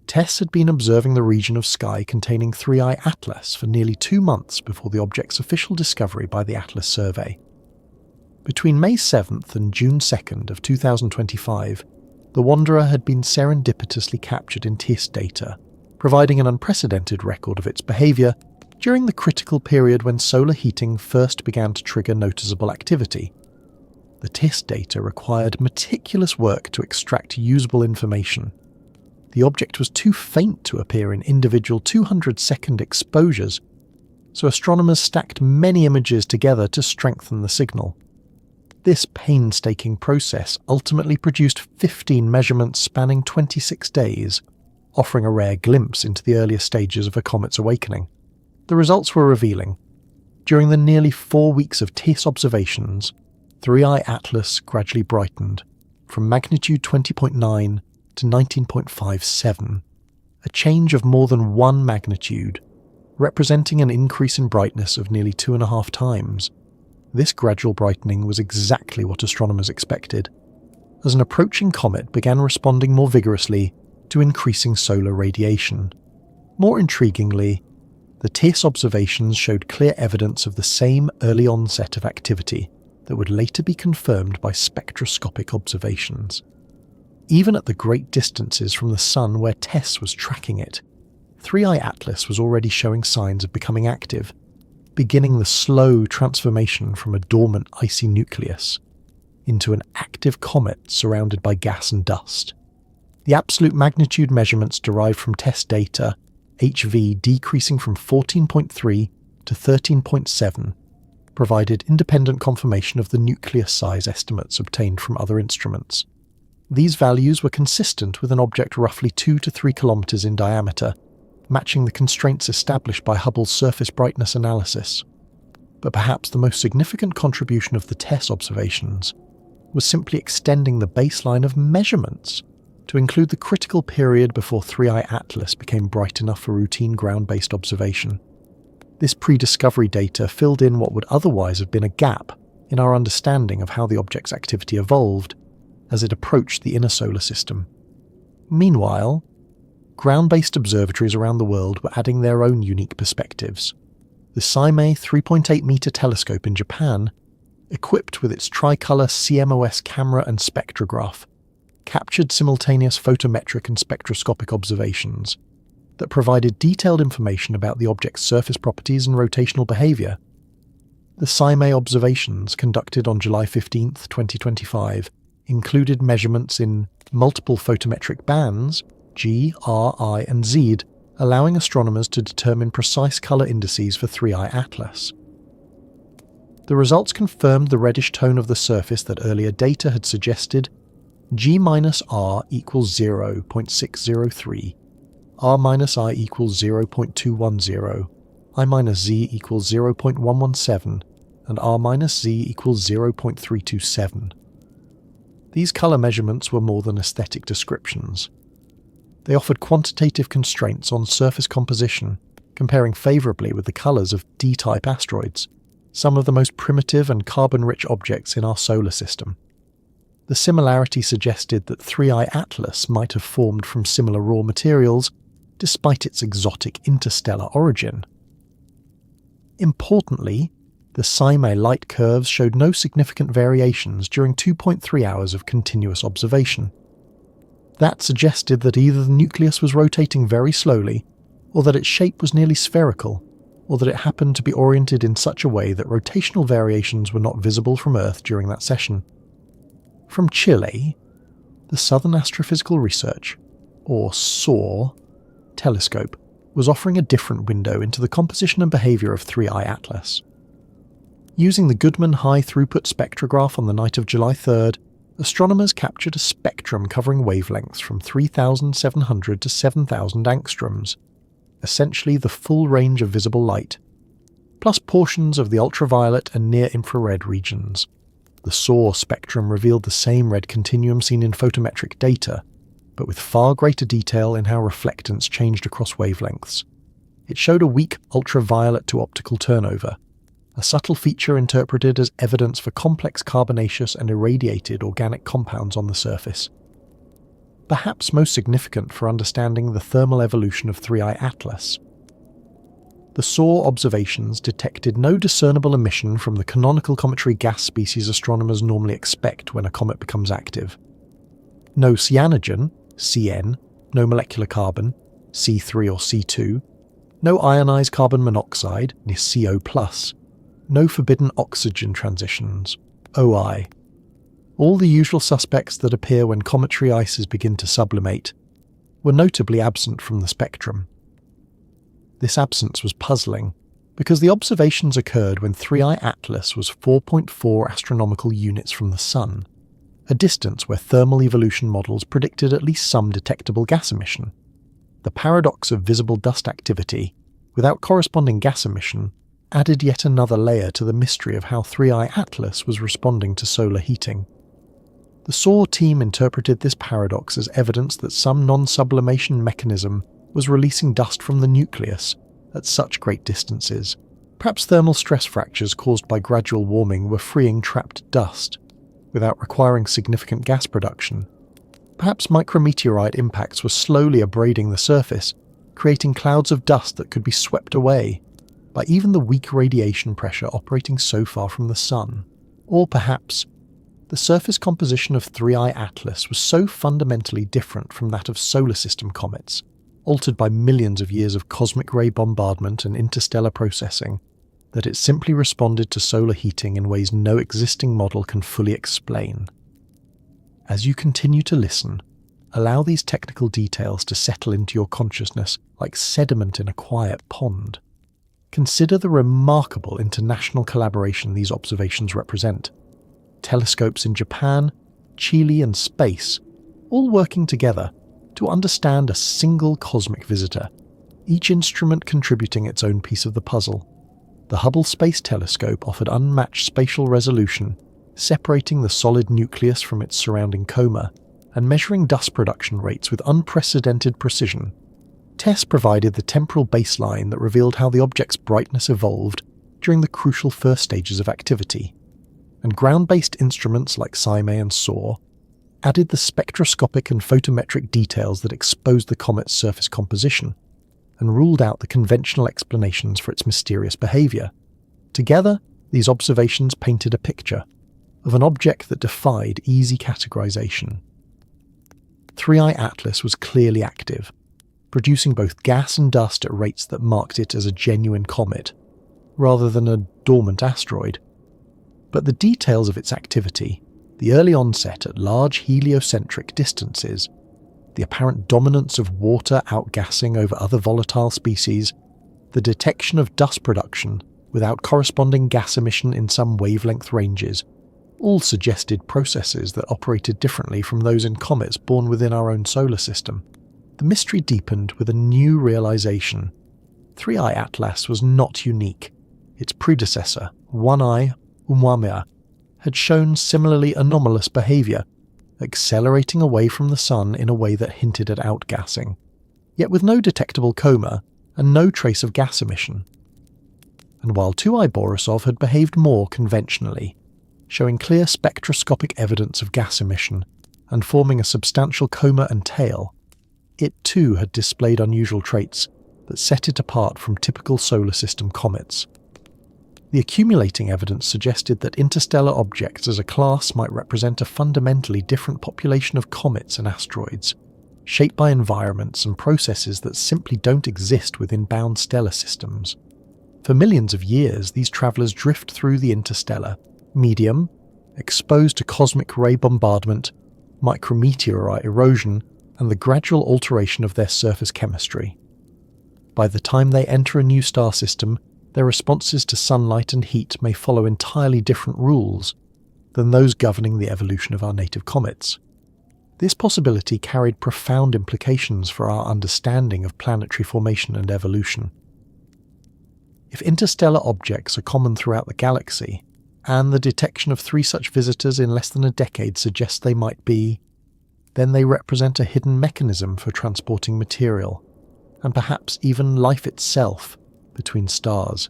TESS had been observing the region of sky containing 3I Atlas for nearly 2 months before the object's official discovery by the Atlas Survey. Between May 7th and June 2nd of 2025, the Wanderer had been serendipitously captured in TISS data, providing an unprecedented record of its behaviour during the critical period when solar heating first began to trigger noticeable activity. The TISS data required meticulous work to extract usable information. The object was too faint to appear in individual 200-second exposures, so astronomers stacked many images together to strengthen the signal. This painstaking process ultimately produced 15 measurements spanning 26 days, offering a rare glimpse into the earlier stages of a comet's awakening. The results were revealing. During the nearly 4 weeks of TISS observations, 3I Atlas gradually brightened, from magnitude 20.9 to 19.57, a change of more than 1 magnitude, representing an increase in brightness of nearly 2.5 times. This gradual brightening was exactly what astronomers expected, as an approaching comet began responding more vigorously to increasing solar radiation. More intriguingly, the TISS observations showed clear evidence of the same early onset of activity that would later be confirmed by spectroscopic observations. Even at the great distances from the Sun where TESS was tracking it, 3i Atlas was already showing signs of becoming active, beginning the slow transformation from a dormant icy nucleus into an active comet surrounded by gas and dust. The absolute magnitude measurements derived from test data, HV decreasing from 14.3 to 13.7, provided independent confirmation of the nucleus size estimates obtained from other instruments. These values were consistent with an object roughly 2 to 3 kilometers in diameter, matching the constraints established by Hubble's surface brightness analysis. But perhaps the most significant contribution of the TESS observations was simply extending the baseline of measurements to include the critical period before 3i Atlas became bright enough for routine ground-based observation. This pre-discovery data filled in what would otherwise have been a gap in our understanding of how the object's activity evolved as it approached the inner solar system. Meanwhile, ground-based observatories around the world were adding their own unique perspectives. The Seimei 3.8-meter telescope in Japan, equipped with its tricolour CMOS camera and spectrograph, captured simultaneous photometric and spectroscopic observations that provided detailed information about the object's surface properties and rotational behaviour. The Seimei observations, conducted on July 15, 2025, included measurements in multiple photometric bands, G, R, I and Z, allowing astronomers to determine precise colour indices for 3i Atlas. The results confirmed the reddish tone of the surface that earlier data had suggested. G-R equals 0.603, R-I equals 0.210, I-Z equals 0.117, and R-Z equals 0.327. These colour measurements were more than aesthetic descriptions. They offered quantitative constraints on surface composition, comparing favourably with the colours of D-type asteroids, some of the most primitive and carbon-rich objects in our solar system. The similarity suggested that 3i Atlas might have formed from similar raw materials, despite its exotic interstellar origin. Importantly, the Seimei light curves showed no significant variations during 2.3 hours of continuous observation. That suggested that either the nucleus was rotating very slowly, or that its shape was nearly spherical, or that it happened to be oriented in such a way that rotational variations were not visible from Earth during that session. From Chile, the Southern Astrophysical Research, or SAW, telescope was offering a different window into the composition and behaviour of 3i Atlas. Using the Goodman high-throughput spectrograph on the night of July 3rd, astronomers captured a spectrum covering wavelengths from 3,700 to 7,000 angstroms, essentially the full range of visible light, plus portions of the ultraviolet and near-infrared regions. The SAW spectrum revealed the same red continuum seen in photometric data, but with far greater detail in how reflectance changed across wavelengths. It showed a weak ultraviolet to optical turnover, a subtle feature interpreted as evidence for complex carbonaceous and irradiated organic compounds on the surface. Perhaps most significant for understanding the thermal evolution of 3i Atlas. The SAW observations detected no discernible emission from the canonical cometary gas species astronomers normally expect when a comet becomes active. No cyanogen, Cn, no molecular carbon, C3 or C2, no ionized carbon monoxide, CO+, no forbidden oxygen transitions, OI. All the usual suspects that appear when cometary ices begin to sublimate were notably absent from the spectrum. This absence was puzzling, because the observations occurred when 3i Atlas was 4.4 astronomical units from the Sun, a distance where thermal evolution models predicted at least some detectable gas emission. The paradox of visible dust activity, without corresponding gas emission, added yet another layer to the mystery of how 3i Atlas was responding to solar heating. The SAW team interpreted this paradox as evidence that some non-sublimation mechanism was releasing dust from the nucleus at such great distances. Perhaps thermal stress fractures caused by gradual warming were freeing trapped dust, without requiring significant gas production. Perhaps micrometeorite impacts were slowly abrading the surface, creating clouds of dust that could be swept away by even the weak radiation pressure operating so far from the Sun. Or perhaps the surface composition of 3i Atlas was so fundamentally different from that of solar system comets, altered by millions of years of cosmic ray bombardment and interstellar processing, that it simply responded to solar heating in ways no existing model can fully explain. As you continue to listen, allow these technical details to settle into your consciousness like sediment in a quiet pond. Consider the remarkable international collaboration these observations represent. Telescopes in Japan, Chile, and space, all working together to understand a single cosmic visitor, each instrument contributing its own piece of the puzzle. The Hubble Space Telescope offered unmatched spatial resolution, separating the solid nucleus from its surrounding coma, and measuring dust production rates with unprecedented precision. TESS provided the temporal baseline that revealed how the object's brightness evolved during the crucial first stages of activity. And ground-based instruments like SIME and SOAR added the spectroscopic and photometric details that exposed the comet's surface composition and ruled out the conventional explanations for its mysterious behaviour. Together, these observations painted a picture of an object that defied easy categorization. 3i Atlas was clearly active, producing both gas and dust at rates that marked it as a genuine comet, rather than a dormant asteroid. But the details of its activity, the early onset at large heliocentric distances, the apparent dominance of water outgassing over other volatile species, the detection of dust production without corresponding gas emission in some wavelength ranges, all suggested processes that operated differently from those in comets born within our own solar system. The mystery deepened with a new realization. 3i Atlas was not unique. Its predecessor, 1i Oumuamua, had shown similarly anomalous behaviour, accelerating away from the Sun in a way that hinted at outgassing, yet with no detectable coma and no trace of gas emission. And while 2i Borisov had behaved more conventionally, showing clear spectroscopic evidence of gas emission and forming a substantial coma and tail, it too had displayed unusual traits that set it apart from typical solar system comets. The accumulating evidence suggested that interstellar objects as a class might represent a fundamentally different population of comets and asteroids, shaped by environments and processes that simply don't exist within bound stellar systems. For millions of years, these travellers drift through the interstellar medium, exposed to cosmic ray bombardment, micrometeorite erosion, and the gradual alteration of their surface chemistry. By the time they enter a new star system, their responses to sunlight and heat may follow entirely different rules than those governing the evolution of our native comets. This possibility carried profound implications for our understanding of planetary formation and evolution. If interstellar objects are common throughout the galaxy, and the detection of 3 such visitors in less than a decade suggests they might be, then they represent a hidden mechanism for transporting material, and perhaps even life itself, between stars.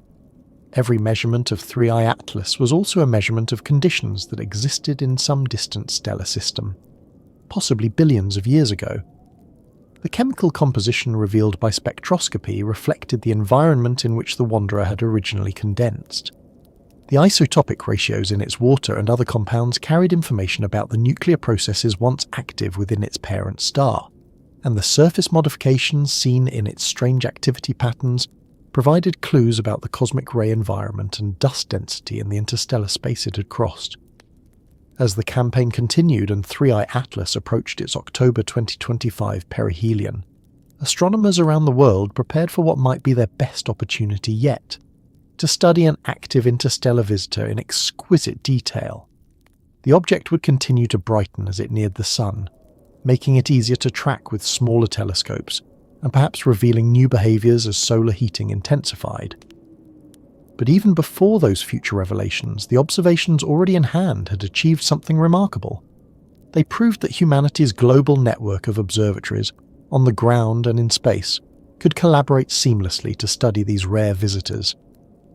Every measurement of 3i Atlas was also a measurement of conditions that existed in some distant stellar system, possibly billions of years ago. The chemical composition revealed by spectroscopy reflected the environment in which the wanderer had originally condensed. The isotopic ratios in its water and other compounds carried information about the nuclear processes once active within its parent star, and the surface modifications seen in its strange activity patterns provided clues about the cosmic ray environment and dust density in the interstellar space it had crossed. As the campaign continued and 3i Atlas approached its October 2025 perihelion, astronomers around the world prepared for what might be their best opportunity yet, to study an active interstellar visitor in exquisite detail. The object would continue to brighten as it neared the Sun, making it easier to track with smaller telescopes, and perhaps revealing new behaviours as solar heating intensified. But even before those future revelations, the observations already in hand had achieved something remarkable. They proved that humanity's global network of observatories, on the ground and in space, could collaborate seamlessly to study these rare visitors.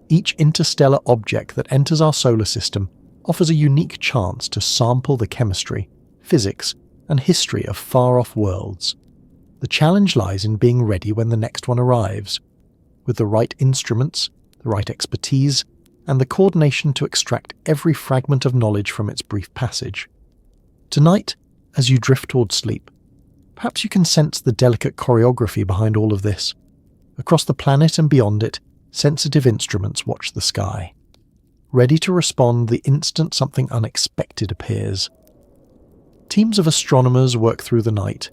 Each interstellar object that enters our solar system offers a unique chance to sample the chemistry, physics, and history of far-off worlds. The challenge lies in being ready when the next one arrives, with the right instruments, the right expertise, and the coordination to extract every fragment of knowledge from its brief passage. Tonight, as you drift towards sleep, Perhaps you can sense the delicate choreography behind all of this. Across the planet and beyond it, sensitive instruments watch the sky, ready to respond the instant something unexpected appears. Teams of astronomers work through the night,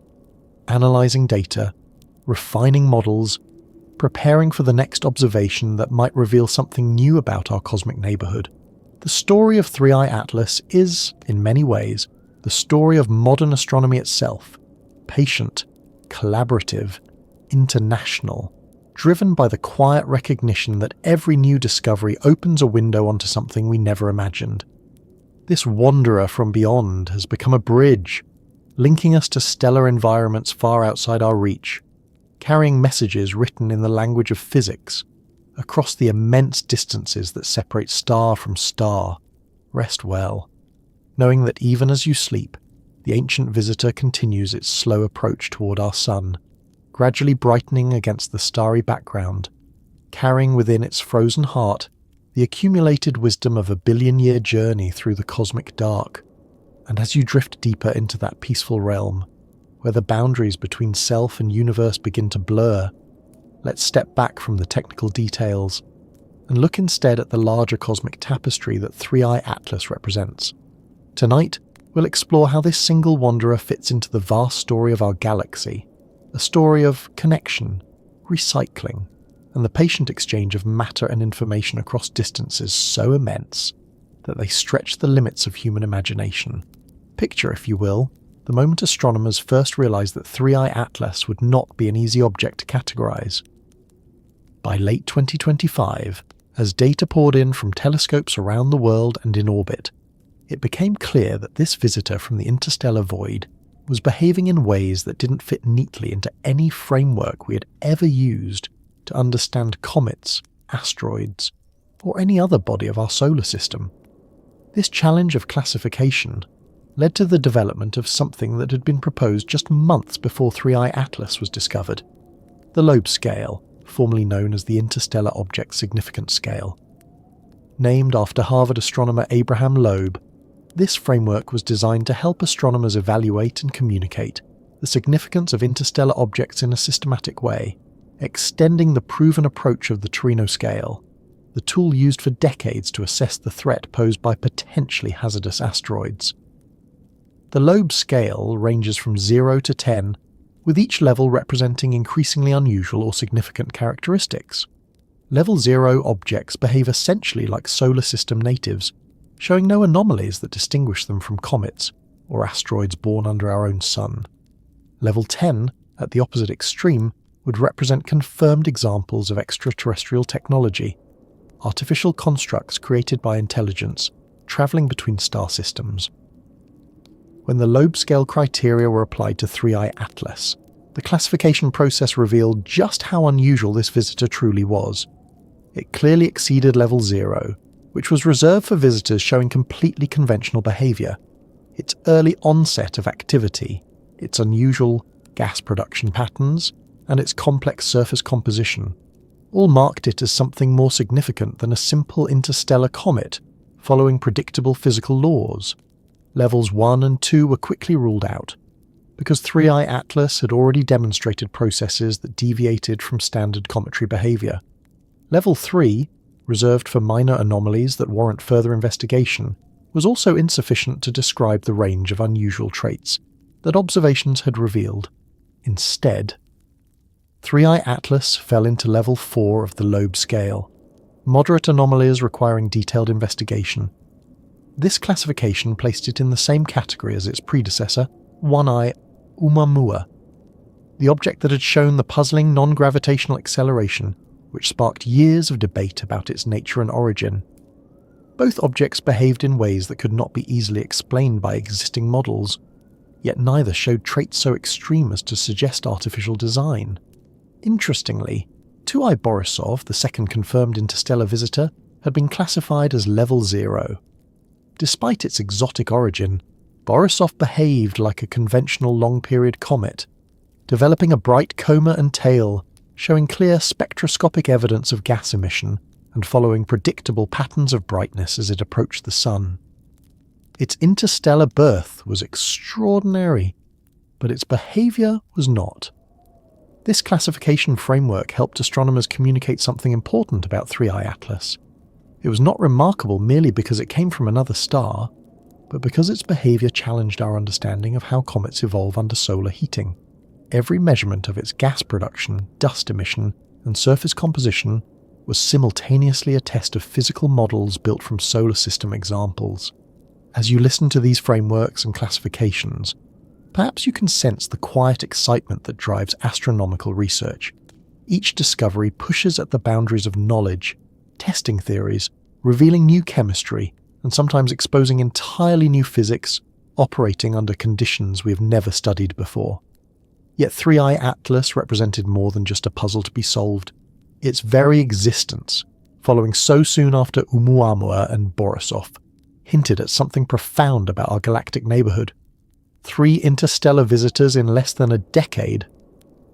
analysing data, refining models, preparing for the next observation that might reveal something new about our cosmic neighbourhood. The story of 3i Atlas is, in many ways, the story of modern astronomy itself, patient, collaborative, international, driven by the quiet recognition that every new discovery opens a window onto something we never imagined. This wanderer from beyond has become a bridge, linking us to stellar environments far outside our reach, carrying messages written in the language of physics across the immense distances that separate star from star. Rest well, knowing that even as you sleep, the ancient visitor continues its slow approach toward our sun, gradually brightening against the starry background, carrying within its frozen heart the accumulated wisdom of a billion-year journey through the cosmic dark. And as you drift deeper into that peaceful realm, where the boundaries between self and universe begin to blur, let's step back from the technical details and look instead at the larger cosmic tapestry that 3i Atlas represents. Tonight, we'll explore how this single wanderer fits into the vast story of our galaxy, a story of connection, recycling, and the patient exchange of matter and information across distances so immense that they stretch the limits of human imagination. Picture, if you will, the moment astronomers first realized that 3i Atlas would not be an easy object to categorize. By late 2025, as data poured in from telescopes around the world and in orbit, it became clear that this visitor from the interstellar void was behaving in ways that didn't fit neatly into any framework we had ever used to understand comets, asteroids, or any other body of our solar system. This challenge of classification led to the development of something that had been proposed just months before 3i Atlas was discovered: the Loeb scale, formerly known as the Interstellar Object Significance Scale. Named after Harvard astronomer Abraham Loeb, this framework was designed to help astronomers evaluate and communicate the significance of interstellar objects in a systematic way, extending the proven approach of the Torino scale, the tool used for decades to assess the threat posed by potentially hazardous asteroids. The Loeb scale ranges from 0 to 10, with each level representing increasingly unusual or significant characteristics. Level 0 objects behave essentially like solar system natives, showing no anomalies that distinguish them from comets or asteroids born under our own sun. Level 10, at the opposite extreme, would represent confirmed examples of extraterrestrial technology, artificial constructs created by intelligence travelling between star systems. When the Loeb scale criteria were applied to 3i Atlas, the classification process revealed just how unusual this visitor truly was. It clearly exceeded level 0, which was reserved for visitors showing completely conventional behaviour. Its early onset of activity, its unusual gas production patterns, and its complex surface composition all marked it as something more significant than a simple interstellar comet following predictable physical laws. Levels 1 and 2 were quickly ruled out, because 3i Atlas had already demonstrated processes that deviated from standard cometary behaviour. Level 3, reserved for minor anomalies that warrant further investigation, was also insufficient to describe the range of unusual traits that observations had revealed. Instead, 3i Atlas fell into level 4 of the Loeb scale, moderate anomalies requiring detailed investigation. This classification placed it in the same category as its predecessor, 1i Oumuamua, the object that had shown the puzzling non-gravitational acceleration which sparked years of debate about its nature and origin. Both objects behaved in ways that could not be easily explained by existing models, yet neither showed traits so extreme as to suggest artificial design. Interestingly, 2i Borisov, the second confirmed interstellar visitor, had been classified as level 0. Despite its exotic origin, Borisov behaved like a conventional long-period comet, developing a bright coma and tail, showing clear spectroscopic evidence of gas emission and following predictable patterns of brightness as it approached the Sun. Its interstellar birth was extraordinary. but its behaviour was not. This classification framework helped astronomers communicate something important about 3I Atlas. It was not remarkable merely because it came from another star, but because its behaviour challenged our understanding of how comets evolve under solar heating. Every measurement of its gas production, dust emission, and surface composition was simultaneously a test of physical models built from solar system examples. As you listen to these frameworks and classifications, perhaps you can sense the quiet excitement that drives astronomical research. Each discovery pushes at the boundaries of knowledge, testing theories, revealing new chemistry, and sometimes exposing entirely new physics operating under conditions we have never studied before. Yet 3I Atlas represented more than just a puzzle to be solved. Its very existence, following so soon after Oumuamua and Borisov, hinted at something profound about our galactic neighbourhood. 3 interstellar visitors in less than a decade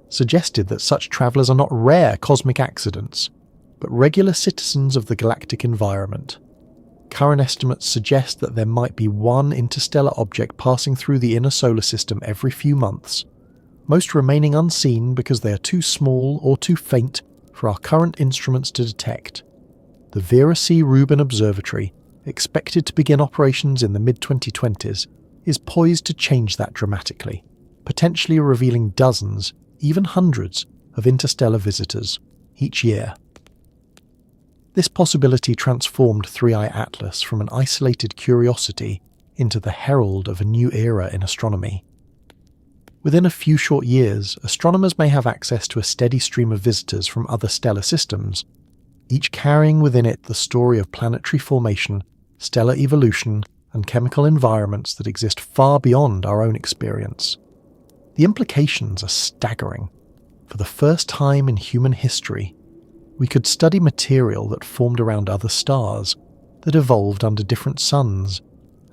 suggested that such travellers are not rare cosmic accidents, but regular citizens of the galactic environment. Current estimates suggest that there might be one interstellar object passing through the inner solar system every few months, most remaining unseen because they are too small or too faint for our current instruments to detect. The Vera C. Rubin Observatory, expected to begin operations in the mid-2020s, is poised to change that dramatically, potentially revealing dozens, even hundreds, of interstellar visitors each year. This possibility transformed 3I Atlas from an isolated curiosity into the herald of a new era in astronomy. Within a few short years, astronomers may have access to a steady stream of visitors from other stellar systems, each carrying within it the story of planetary formation, stellar evolution, and chemical environments that exist far beyond our own experience. The implications are staggering. For the first time in human history, we could study material that formed around other stars, that evolved under different suns,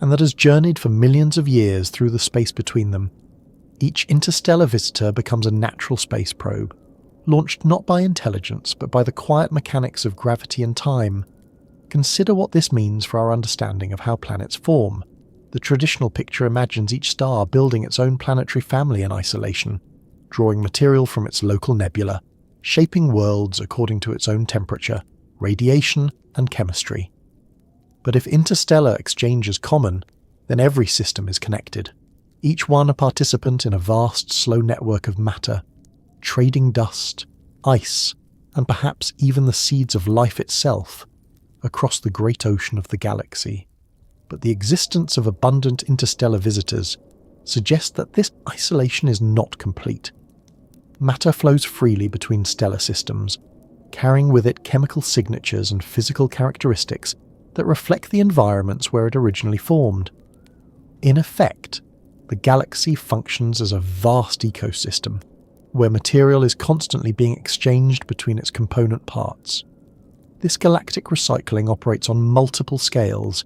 and that has journeyed for millions of years through the space between them. Each interstellar visitor becomes a natural space probe, launched not by intelligence but by the quiet mechanics of gravity and time. Consider what this means for our understanding of how planets form. The traditional picture imagines each star building its own planetary family in isolation, drawing material from its local nebula, shaping worlds according to its own temperature, radiation, and chemistry. But if interstellar exchange is common, then every system is connected, each one a participant in a vast, slow network of matter, trading dust, ice, and perhaps even the seeds of life itself across the great ocean of the galaxy. But the existence of abundant interstellar visitors suggests that this isolation is not complete. Matter flows freely between stellar systems, carrying with it chemical signatures and physical characteristics that reflect the environments where it originally formed. In effect, the galaxy functions as a vast ecosystem, where material is constantly being exchanged between its component parts. This galactic recycling operates on multiple scales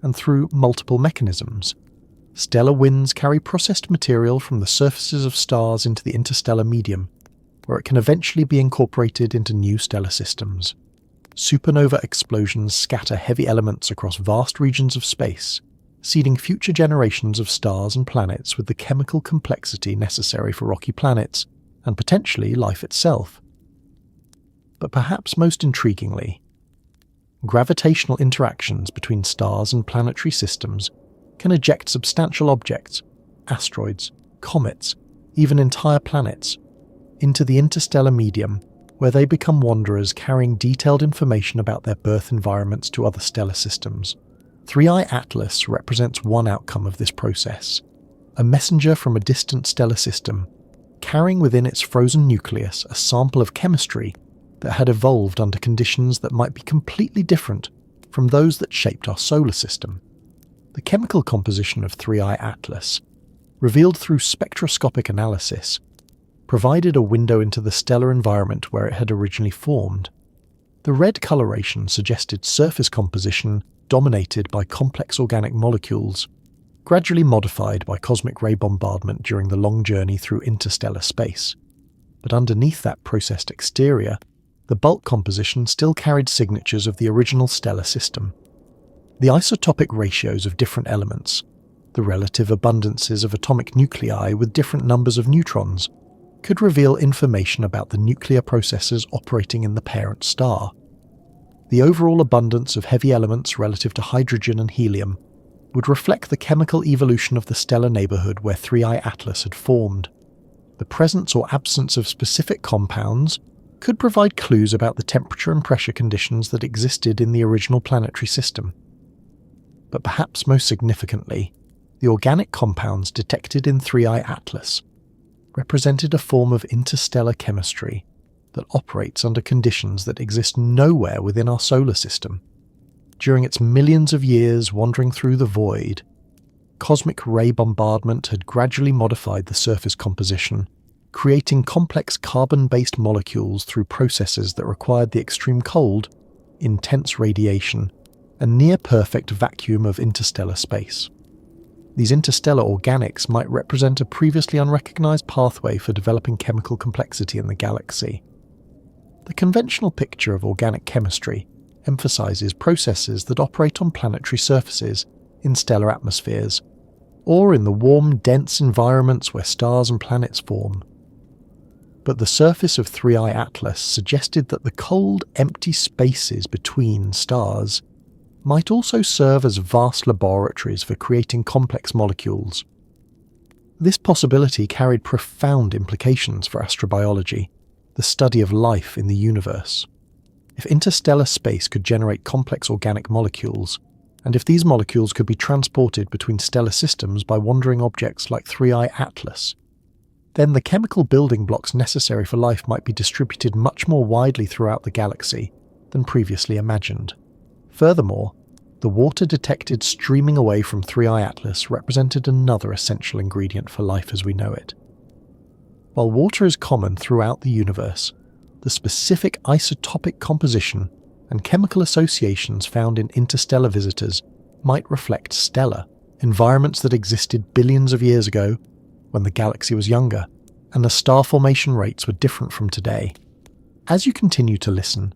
and through multiple mechanisms. Stellar winds carry processed material from the surfaces of stars into the interstellar medium, where it can eventually be incorporated into new stellar systems. Supernova explosions scatter heavy elements across vast regions of space, seeding future generations of stars and planets with the chemical complexity necessary for rocky planets, and potentially life itself. But perhaps most intriguingly, gravitational interactions between stars and planetary systems can eject substantial objects, asteroids, comets, even entire planets, into the interstellar medium, where they become wanderers carrying detailed information about their birth environments to other stellar systems. 3I Atlas represents one outcome of this process, a messenger from a distant stellar system, carrying within its frozen nucleus a sample of chemistry that had evolved under conditions that might be completely different from those that shaped our solar system. The chemical composition of 3I Atlas, revealed through spectroscopic analysis, provided a window into the stellar environment where it had originally formed. The red coloration suggested surface composition dominated by complex organic molecules, gradually modified by cosmic ray bombardment during the long journey through interstellar space. But underneath that processed exterior, the bulk composition still carried signatures of the original stellar system. The isotopic ratios of different elements, the relative abundances of atomic nuclei with different numbers of neutrons, could reveal information about the nuclear processes operating in the parent star. The overall abundance of heavy elements relative to hydrogen and helium would reflect the chemical evolution of the stellar neighbourhood where 3I Atlas had formed. The presence or absence of specific compounds could provide clues about the temperature and pressure conditions that existed in the original planetary system. But perhaps most significantly, the organic compounds detected in 3I Atlas represented a form of interstellar chemistry that operates under conditions that exist nowhere within our solar system. During its millions of years wandering through the void, cosmic ray bombardment had gradually modified the surface composition, creating complex carbon-based molecules through processes that required the extreme cold, intense radiation, and near-perfect vacuum of interstellar space. These interstellar organics might represent a previously unrecognized pathway for developing chemical complexity in the galaxy. The conventional picture of organic chemistry emphasizes processes that operate on planetary surfaces, in stellar atmospheres, or in the warm, dense environments where stars and planets form. But the surface of 3I Atlas suggested that the cold, empty spaces between stars might also serve as vast laboratories for creating complex molecules. This possibility carried profound implications for astrobiology, the study of life in the universe. If interstellar space could generate complex organic molecules, and if these molecules could be transported between stellar systems by wandering objects like 3I Atlas, then the chemical building blocks necessary for life might be distributed much more widely throughout the galaxy than previously imagined. Furthermore, the water detected streaming away from 3I Atlas represented another essential ingredient for life as we know it. While water is common throughout the universe, the specific isotopic composition and chemical associations found in interstellar visitors might reflect stellar environments that existed billions of years ago when the galaxy was younger and the star formation rates were different from today. As you continue to listen,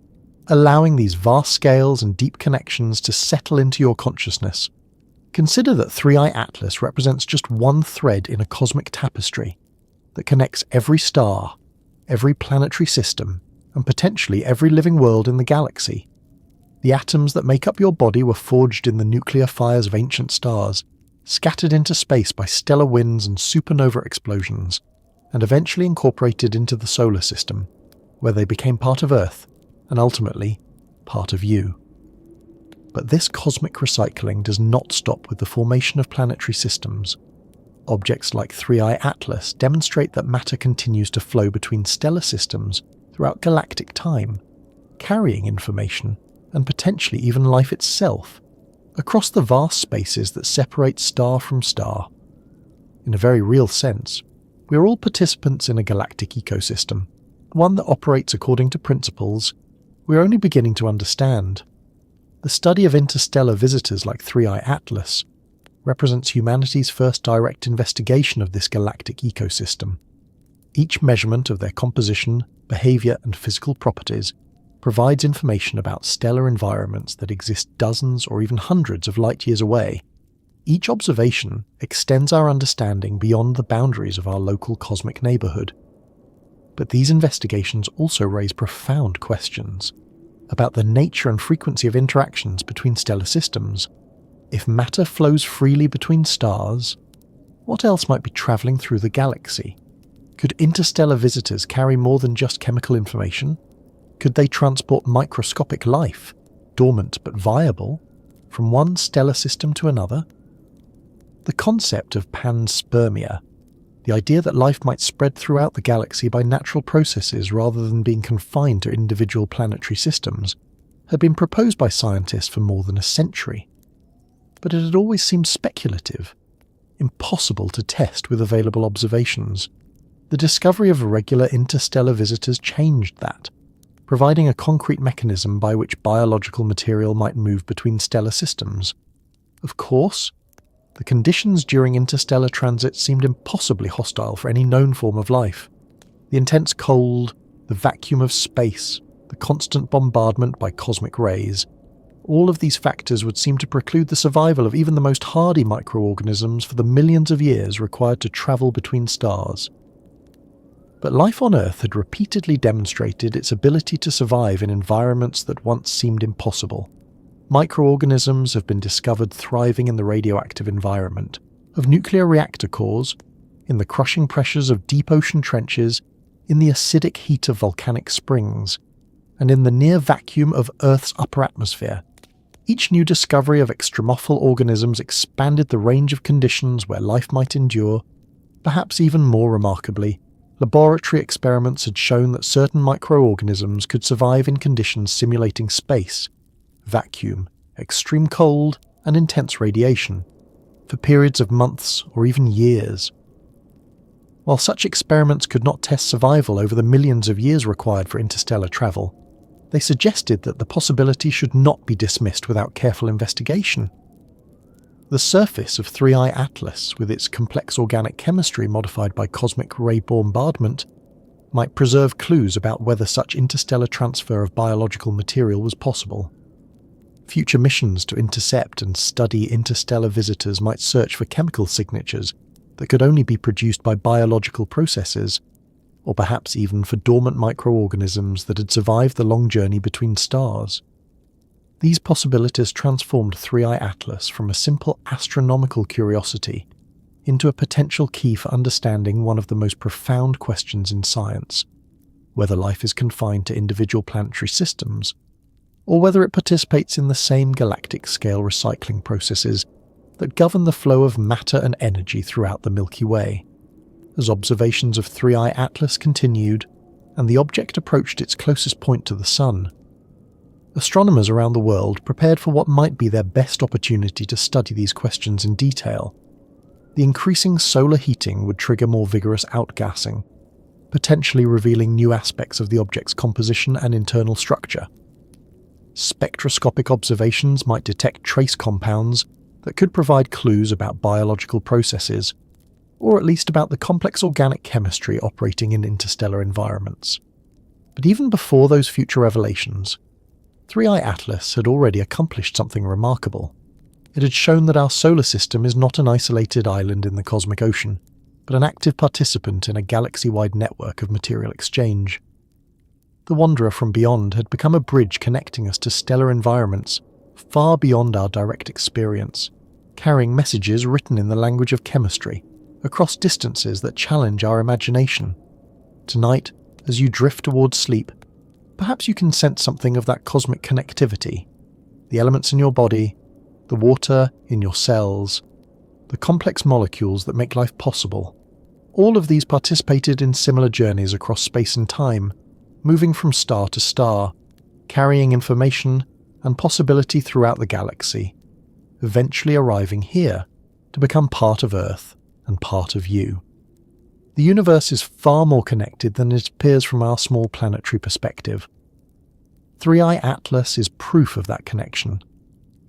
allowing these vast scales and deep connections to settle into your consciousness, consider that 3I Atlas represents just one thread in a cosmic tapestry that connects every star, every planetary system, and potentially every living world in the galaxy. The atoms that make up your body were forged in the nuclear fires of ancient stars, scattered into space by stellar winds and supernova explosions, and eventually incorporated into the solar system, where they became part of Earth, and ultimately, part of you. But this cosmic recycling does not stop with the formation of planetary systems. Objects like 3I Atlas demonstrate that matter continues to flow between stellar systems throughout galactic time, carrying information, and potentially even life itself, across the vast spaces that separate star from star. In a very real sense, we are all participants in a galactic ecosystem, one that operates according to principles we are only beginning to understand. The study of interstellar visitors like 3I Atlas represents humanity's first direct investigation of this galactic ecosystem. Each measurement of their composition, behaviour and physical properties provides information about stellar environments that exist dozens or even hundreds of light years away. Each observation extends our understanding beyond the boundaries of our local cosmic neighbourhood. But these investigations also raise profound questions about the nature and frequency of interactions between stellar systems. If matter flows freely between stars, what else might be travelling through the galaxy? Could interstellar visitors carry more than just chemical information? Could they transport microscopic life, dormant but viable, from one stellar system to another? The concept of panspermia, the idea that life might spread throughout the galaxy by natural processes rather than being confined to individual planetary systems, had been proposed by scientists for more than a century. But it had always seemed speculative, impossible to test with available observations. The discovery of irregular interstellar visitors changed that, providing a concrete mechanism by which biological material might move between stellar systems. Of course, the conditions during interstellar transit seemed impossibly hostile for any known form of life. The intense cold, the vacuum of space, the constant bombardment by cosmic rays, All of these factors would seem to preclude the survival of even the most hardy microorganisms for the millions of years required to travel between stars. But life on Earth had repeatedly demonstrated its ability to survive in environments that once seemed impossible. Microorganisms have been discovered thriving in the radioactive environment of nuclear reactor cores, in the crushing pressures of deep ocean trenches, in the acidic heat of volcanic springs, and in the near vacuum of Earth's upper atmosphere. Each new discovery of extremophile organisms expanded the range of conditions where life might endure. Perhaps even more remarkably, laboratory experiments had shown that certain microorganisms could survive in conditions simulating space, vacuum, extreme cold, and intense radiation, for periods of months or even years. While such experiments could not test survival over the millions of years required for interstellar travel, they suggested that the possibility should not be dismissed without careful investigation. The surface of 3I Atlas, with its complex organic chemistry modified by cosmic ray bombardment, might preserve clues about whether such interstellar transfer of biological material was possible. Future missions to intercept and study interstellar visitors might search for chemical signatures that could only be produced by biological processes, or perhaps even for dormant microorganisms that had survived the long journey between stars. These possibilities transformed 3I Atlas from a simple astronomical curiosity into a potential key for understanding one of the most profound questions in science: whether life is confined to individual planetary systems, or whether it participates in the same galactic-scale recycling processes that govern the flow of matter and energy throughout the Milky Way. As observations of 3I Atlas continued, and the object approached its closest point to the Sun, astronomers around the world prepared for what might be their best opportunity to study these questions in detail. The increasing solar heating would trigger more vigorous outgassing, potentially revealing new aspects of the object's composition and internal structure. Spectroscopic observations might detect trace compounds that could provide clues about biological processes, or at least about the complex organic chemistry operating in interstellar environments. But even before those future revelations, 3I Atlas had already accomplished something remarkable. It had shown that our solar system is not an isolated island in the cosmic ocean, but an active participant in a galaxy-wide network of material exchange. The wanderer from beyond had become a bridge connecting us to stellar environments far beyond our direct experience, carrying messages written in the language of chemistry, across distances that challenge our imagination. Tonight, as you drift towards sleep, perhaps you can sense something of that cosmic connectivity. The elements in your body, the water in your cells, the complex molecules that make life possible. All of these participated in similar journeys across space and time, moving from star to star, carrying information and possibility throughout the galaxy, eventually arriving here to become part of Earth and part of you. The universe is far more connected than it appears from our small planetary perspective. 3I Atlas is proof of that connection,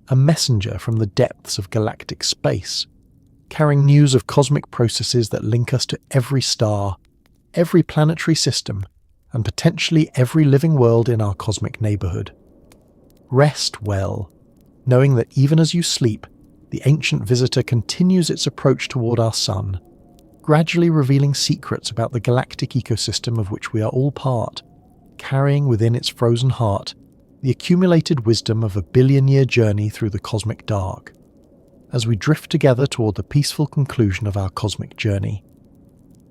a messenger from the depths of galactic space, carrying news of cosmic processes that link us to every star, every planetary system, and potentially every living world in our cosmic neighborhood. Rest well, knowing that even as you sleep, the ancient visitor continues its approach toward our sun, gradually revealing secrets about the galactic ecosystem of which we are all part, carrying within its frozen heart the accumulated wisdom of a billion-year journey through the cosmic dark. As we drift together toward the peaceful conclusion of our cosmic journey,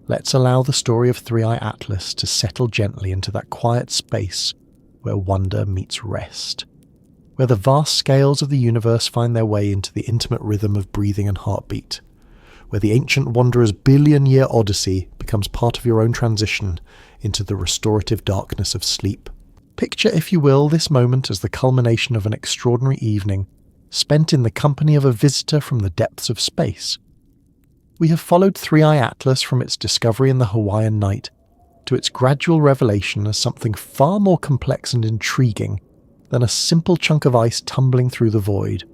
let's allow the story of 3I Atlas to settle gently into that quiet space where wonder meets rest, where the vast scales of the universe find their way into the intimate rhythm of breathing and heartbeat, where the ancient wanderer's billion-year odyssey becomes part of your own transition into the restorative darkness of sleep. Picture, if you will, this moment as the culmination of an extraordinary evening spent in the company of a visitor from the depths of space. We have followed 3I Atlas from its discovery in the Hawaiian night to its gradual revelation as something far more complex and intriguing than a simple chunk of ice tumbling through the void.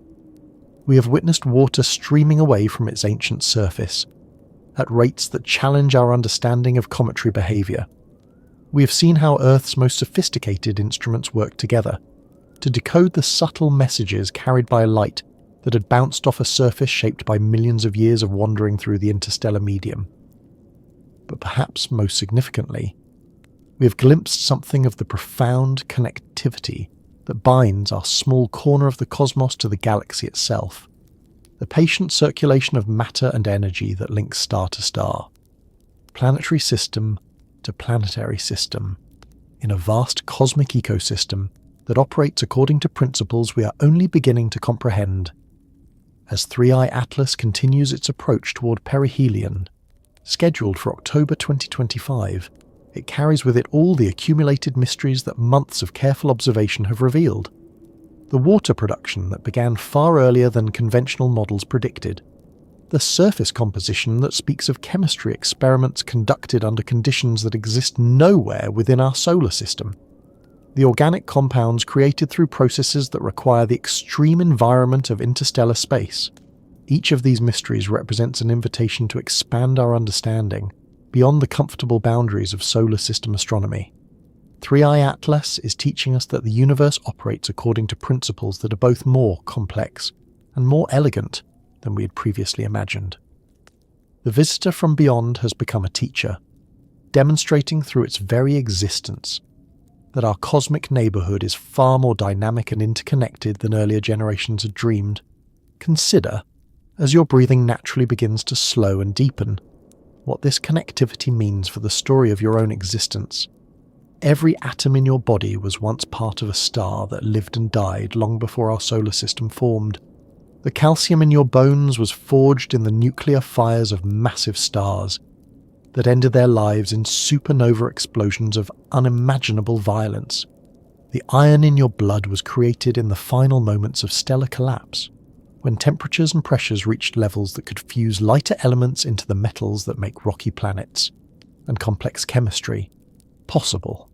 We have witnessed water streaming away from its ancient surface, at rates that challenge our understanding of cometary behavior. We have seen how Earth's most sophisticated instruments work together, to decode the subtle messages carried by light that had bounced off a surface shaped by millions of years of wandering through the interstellar medium. But perhaps most significantly, we have glimpsed something of the profound connectivity that binds our small corner of the cosmos to the galaxy itself, the patient circulation of matter and energy that links star to star, planetary system to planetary system, in a vast cosmic ecosystem that operates according to principles we are only beginning to comprehend. As 3i Atlas continues its approach toward perihelion, scheduled for October 2025, it carries with it all the accumulated mysteries that months of careful observation have revealed. The water production that began far earlier than conventional models predicted. The surface composition that speaks of chemistry experiments conducted under conditions that exist nowhere within our solar system. The organic compounds created through processes that require the extreme environment of interstellar space. Each of these mysteries represents an invitation to expand our understanding beyond the comfortable boundaries of solar system astronomy. 3i Atlas is teaching us that the universe operates according to principles that are both more complex and more elegant than we had previously imagined. The visitor from beyond has become a teacher, demonstrating through its very existence that our cosmic neighbourhood is far more dynamic and interconnected than earlier generations had dreamed. Consider, as your breathing naturally begins to slow and deepen, what this connectivity means for the story of your own existence. Every atom in your body was once part of a star that lived and died long before our solar system formed. The calcium in your bones was forged in the nuclear fires of massive stars that ended their lives in supernova explosions of unimaginable violence. The iron in your blood was created in the final moments of stellar collapse, when temperatures and pressures reached levels that could fuse lighter elements into the metals that make rocky planets and complex chemistry possible.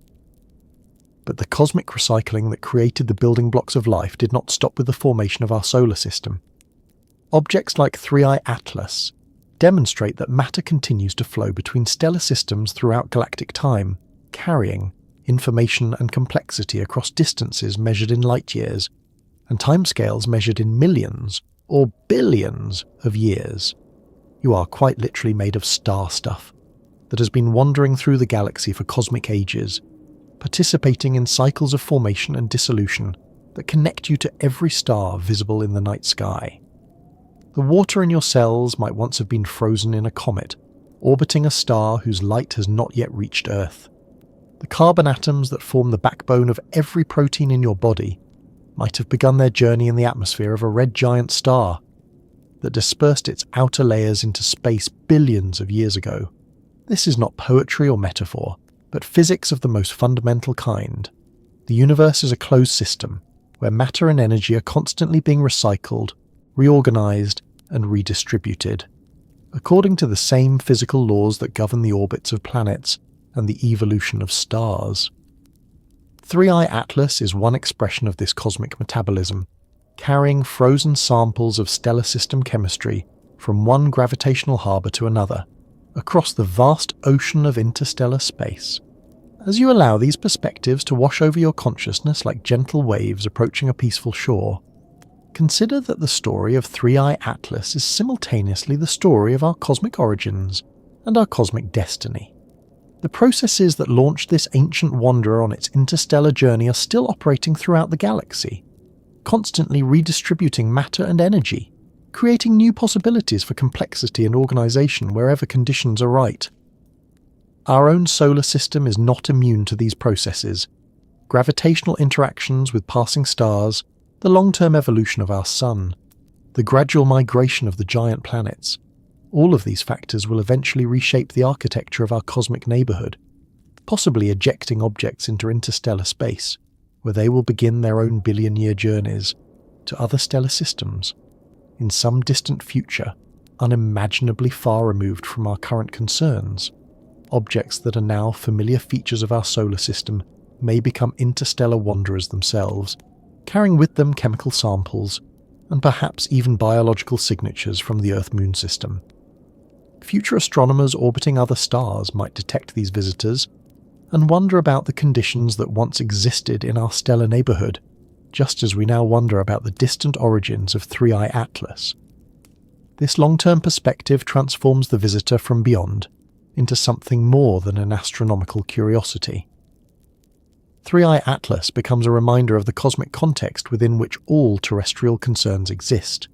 But the cosmic recycling that created the building blocks of life did not stop with the formation of our solar system. Objects like 3i Atlas demonstrate that matter continues to flow between stellar systems throughout galactic time, carrying information and complexity across distances measured in light years and timescales measured in millions or billions of years. You are quite literally made of star stuff that has been wandering through the galaxy for cosmic ages, participating in cycles of formation and dissolution that connect you to every star visible in the night sky. The water in your cells might once have been frozen in a comet, orbiting a star whose light has not yet reached Earth. The carbon atoms that form the backbone of every protein in your body might have begun their journey in the atmosphere of a red giant star that dispersed its outer layers into space billions of years ago. This is not poetry or metaphor, but physics of the most fundamental kind. The universe is a closed system, where matter and energy are constantly being recycled, reorganized, and redistributed, according to the same physical laws that govern the orbits of planets and the evolution of stars. 3i Atlas is one expression of this cosmic metabolism, carrying frozen samples of stellar system chemistry from one gravitational harbour to another, across the vast ocean of interstellar space. As you allow these perspectives to wash over your consciousness like gentle waves approaching a peaceful shore, consider that the story of 3i Atlas is simultaneously the story of our cosmic origins and our cosmic destiny. The processes that launched this ancient wanderer on its interstellar journey are still operating throughout the galaxy, constantly redistributing matter and energy, creating new possibilities for complexity and organization wherever conditions are right. Our own solar system is not immune to these processes. Gravitational interactions with passing stars, the long-term evolution of our sun, the gradual migration of the giant planets, all of these factors will eventually reshape the architecture of our cosmic neighbourhood, possibly ejecting objects into interstellar space, where they will begin their own billion-year journeys to other stellar systems, in some distant future, unimaginably far removed from our current concerns. Objects that are now familiar features of our solar system may become interstellar wanderers themselves, carrying with them chemical samples, and perhaps even biological signatures from the Earth-Moon system. Future astronomers orbiting other stars might detect these visitors and wonder about the conditions that once existed in our stellar neighbourhood, just as we now wonder about the distant origins of 3i Atlas. This long-term perspective transforms the visitor from beyond into something more than an astronomical curiosity. 3i Atlas becomes a reminder of the cosmic context within which all terrestrial concerns exist,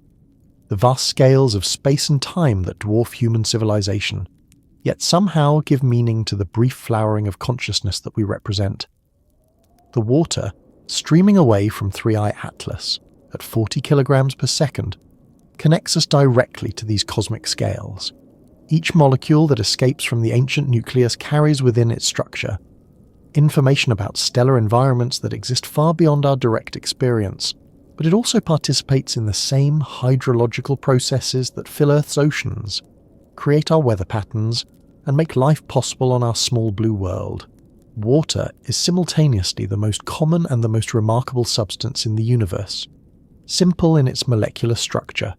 the vast scales of space and time that dwarf human civilization, yet somehow give meaning to the brief flowering of consciousness that we represent. The water, streaming away from 3i Atlas at 40 kilograms per second, connects us directly to these cosmic scales. Each molecule that escapes from the ancient nucleus carries within its structure information about stellar environments that exist far beyond our direct experience, but it also participates in the same hydrological processes that fill Earth's oceans, create our weather patterns, and make life possible on our small blue world. Water is simultaneously the most common and the most remarkable substance in the universe. Simple in its molecular structure,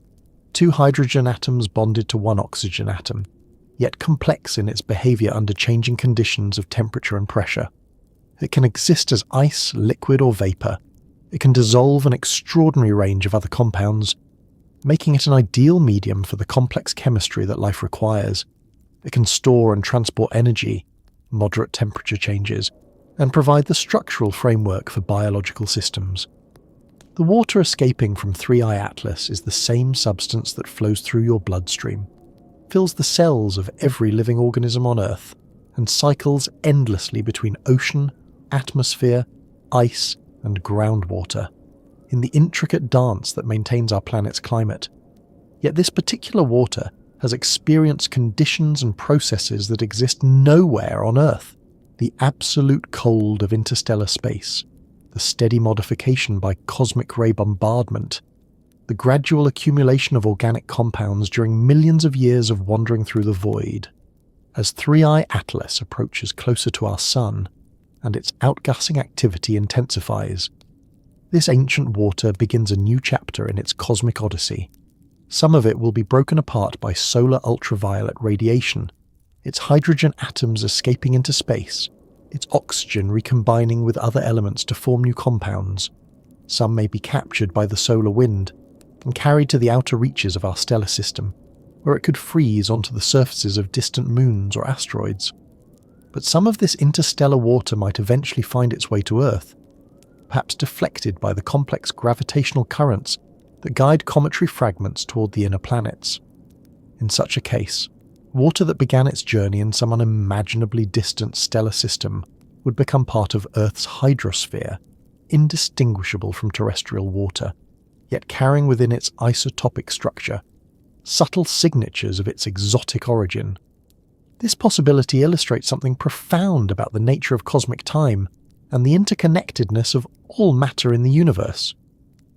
2 hydrogen atoms bonded to 1 oxygen atom, yet complex in its behavior under changing conditions of temperature and pressure. It can exist as ice, liquid, or vapor. It can dissolve an extraordinary range of other compounds, making it an ideal medium for the complex chemistry that life requires. It can store and transport energy, moderate temperature changes, and provide the structural framework for biological systems. The water escaping from 3i Atlas is the same substance that flows through your bloodstream, fills the cells of every living organism on Earth, and cycles endlessly between ocean, atmosphere, ice, and groundwater, in the intricate dance that maintains our planet's climate. Yet this particular water has experienced conditions and processes that exist nowhere on Earth. The absolute cold of interstellar space, the steady modification by cosmic ray bombardment, the gradual accumulation of organic compounds during millions of years of wandering through the void. As 3i Atlas approaches closer to our Sun, and its outgassing activity intensifies, this ancient water begins a new chapter in its cosmic odyssey. Some of it will be broken apart by solar ultraviolet radiation, its hydrogen atoms escaping into space, its oxygen recombining with other elements to form new compounds. Some may be captured by the solar wind and carried to the outer reaches of our stellar system, where it could freeze onto the surfaces of distant moons or asteroids. But some of this interstellar water might eventually find its way to Earth, perhaps deflected by the complex gravitational currents that guide cometary fragments toward the inner planets. In such a case, water that began its journey in some unimaginably distant stellar system would become part of Earth's hydrosphere, indistinguishable from terrestrial water, yet carrying within its isotopic structure subtle signatures of its exotic origin. This possibility illustrates something profound about the nature of cosmic time and the interconnectedness of all matter in the universe.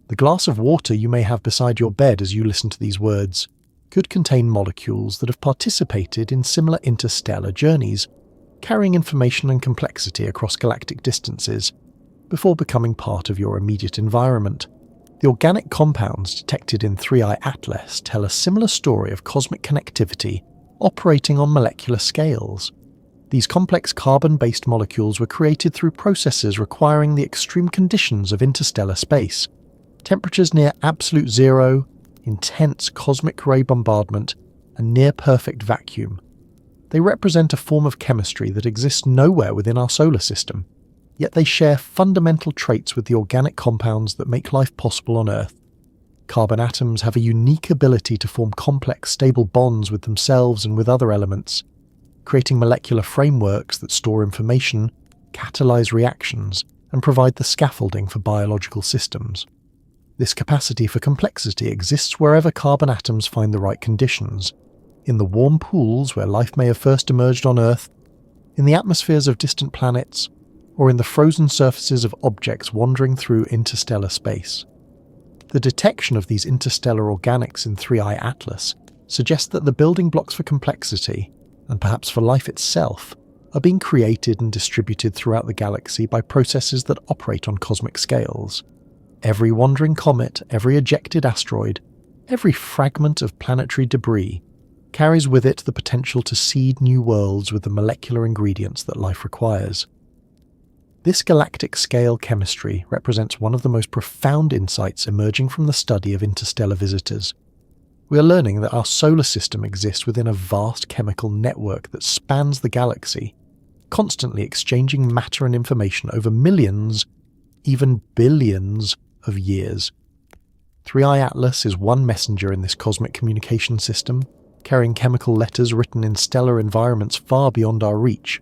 The glass of water you may have beside your bed as you listen to these words could contain molecules that have participated in similar interstellar journeys, carrying information and complexity across galactic distances, before becoming part of your immediate environment. The organic compounds detected in 3i Atlas tell a similar story of cosmic connectivity operating on molecular scales. These complex carbon-based molecules were created through processes requiring the extreme conditions of interstellar space, temperatures near absolute zero, intense cosmic ray bombardment, and near-perfect vacuum. They represent a form of chemistry that exists nowhere within our solar system, yet they share fundamental traits with the organic compounds that make life possible on Earth. Carbon atoms have a unique ability to form complex, stable bonds with themselves and with other elements, creating molecular frameworks that store information, catalyze reactions, and provide the scaffolding for biological systems. This capacity for complexity exists wherever carbon atoms find the right conditions, in the warm pools where life may have first emerged on Earth, in the atmospheres of distant planets, or in the frozen surfaces of objects wandering through interstellar space. The detection of these interstellar organics in 3i Atlas suggests that the building blocks for complexity, and perhaps for life itself, are being created and distributed throughout the galaxy by processes that operate on cosmic scales. Every wandering comet, every ejected asteroid, every fragment of planetary debris carries with it the potential to seed new worlds with the molecular ingredients that life requires. This galactic-scale chemistry represents one of the most profound insights emerging from the study of interstellar visitors. We are learning that our solar system exists within a vast chemical network that spans the galaxy, constantly exchanging matter and information over millions, even billions of years. 3i Atlas is one messenger in this cosmic communication system, carrying chemical letters written in stellar environments far beyond our reach.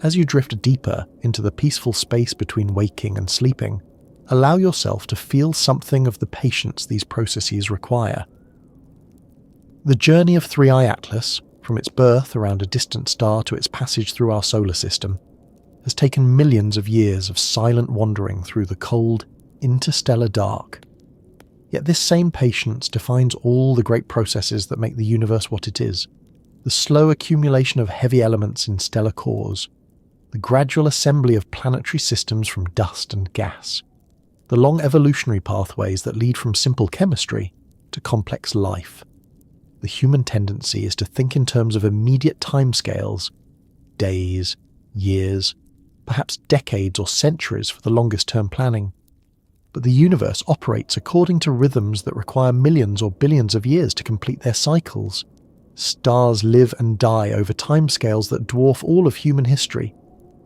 As you drift deeper into the peaceful space between waking and sleeping, allow yourself to feel something of the patience these processes require. The journey of 3i Atlas, from its birth around a distant star to its passage through our solar system, has taken millions of years of silent wandering through the cold, interstellar dark. Yet this same patience defines all the great processes that make the universe what it is. The slow accumulation of heavy elements in stellar cores, the gradual assembly of planetary systems from dust and gas, the long evolutionary pathways that lead from simple chemistry to complex life. The human tendency is to think in terms of immediate timescales, days, years, perhaps decades or centuries for the longest-term planning. But the universe operates according to rhythms that require millions or billions of years to complete their cycles. Stars live and die over timescales that dwarf all of human history.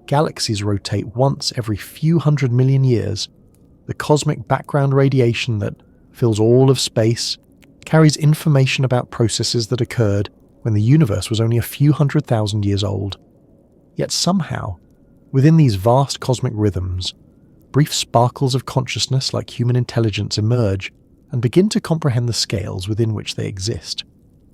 Galaxies rotate once every few 100 million years. The cosmic background radiation that fills all of space carries information about processes that occurred when the universe was only a few 100,000 years old. Yet somehow, within these vast cosmic rhythms, brief sparkles of consciousness like human intelligence emerge and begin to comprehend the scales within which they exist.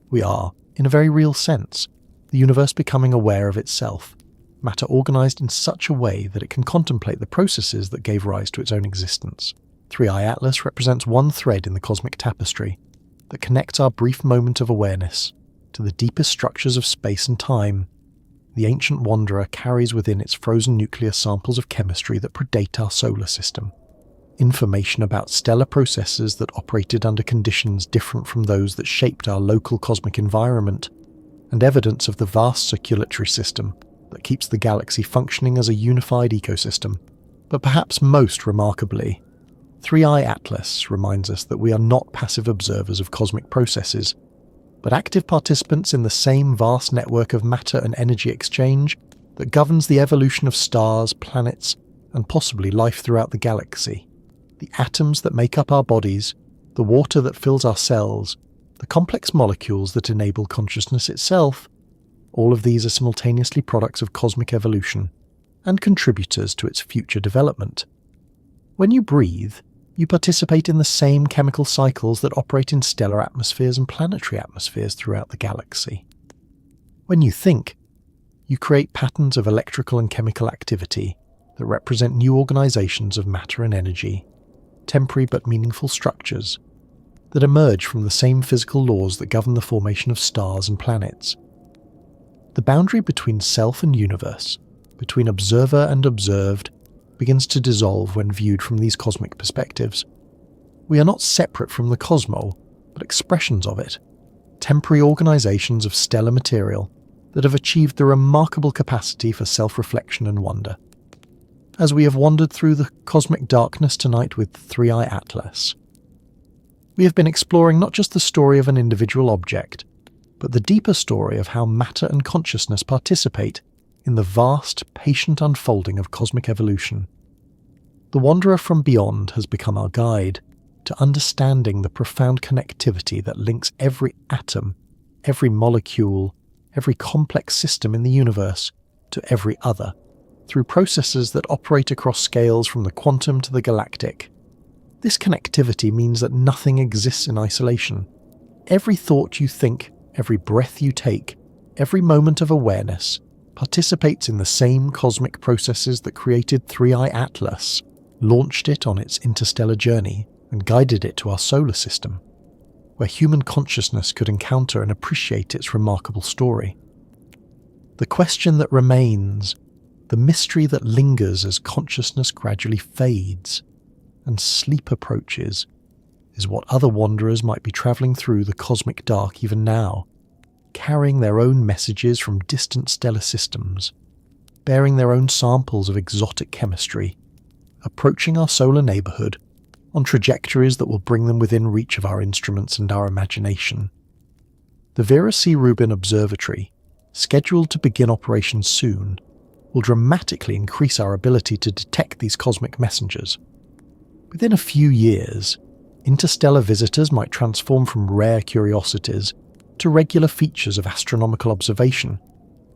We are, in a very real sense, the universe becoming aware of itself, matter organized in such a way that it can contemplate the processes that gave rise to its own existence. 3i Atlas represents one thread in the cosmic tapestry that connects our brief moment of awareness to the deepest structures of space and time. The ancient wanderer carries within its frozen nuclear samples of chemistry that predate our solar system, information about stellar processes that operated under conditions different from those that shaped our local cosmic environment, and evidence of the vast circulatory system that keeps the galaxy functioning as a unified ecosystem. But perhaps most remarkably, 3i Atlas reminds us that we are not passive observers of cosmic processes, but active participants in the same vast network of matter and energy exchange that governs the evolution of stars, planets, and possibly life throughout the galaxy. The atoms that make up our bodies, the water that fills our cells, the complex molecules that enable consciousness itself, all of these are simultaneously products of cosmic evolution and contributors to its future development. When you breathe, you participate in the same chemical cycles that operate in stellar atmospheres and planetary atmospheres throughout the galaxy. When you think, you create patterns of electrical and chemical activity that represent new organizations of matter and energy, temporary but meaningful structures that emerge from the same physical laws that govern the formation of stars and planets. The boundary between self and universe, between observer and observed, begins to dissolve when viewed from these cosmic perspectives. We are not separate from the cosmos, but expressions of it, temporary organizations of stellar material that have achieved the remarkable capacity for self-reflection and wonder. As we have wandered through the cosmic darkness tonight with 3i Atlas, we have been exploring not just the story of an individual object, but the deeper story of how matter and consciousness participate in the vast, patient unfolding of cosmic evolution. The wanderer from beyond has become our guide to understanding the profound connectivity that links every atom, every molecule, every complex system in the universe to every other, through processes that operate across scales from the quantum to the galactic. This connectivity means that nothing exists in isolation. Every thought you think, every breath you take, every moment of awareness participates in the same cosmic processes that created 3i Atlas, launched it on its interstellar journey, and guided it to our solar system, where human consciousness could encounter and appreciate its remarkable story. The question that remains, the mystery that lingers as consciousness gradually fades and sleep approaches, is what other wanderers might be travelling through the cosmic dark even now, carrying their own messages from distant stellar systems. bearing their own samples of exotic chemistry, approaching our solar neighbourhood on trajectories that will bring them within reach of our instruments and our imagination. The Vera C. Rubin Observatory, scheduled to begin operations soon, will dramatically increase our ability to detect these cosmic messengers. Within a few years, interstellar visitors might transform from rare curiosities to regular features of astronomical observation,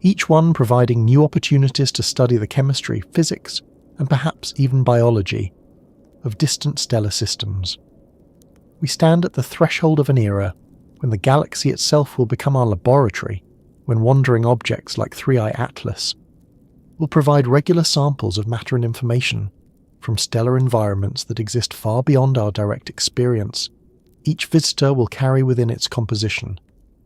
each one providing new opportunities to study the chemistry, physics, and perhaps even biology of distant stellar systems. We stand at the threshold of an era when the galaxy itself will become our laboratory, when wandering objects like 3i Atlas will provide regular samples of matter and information from stellar environments that exist far beyond our direct experience. Each visitor will carry within its composition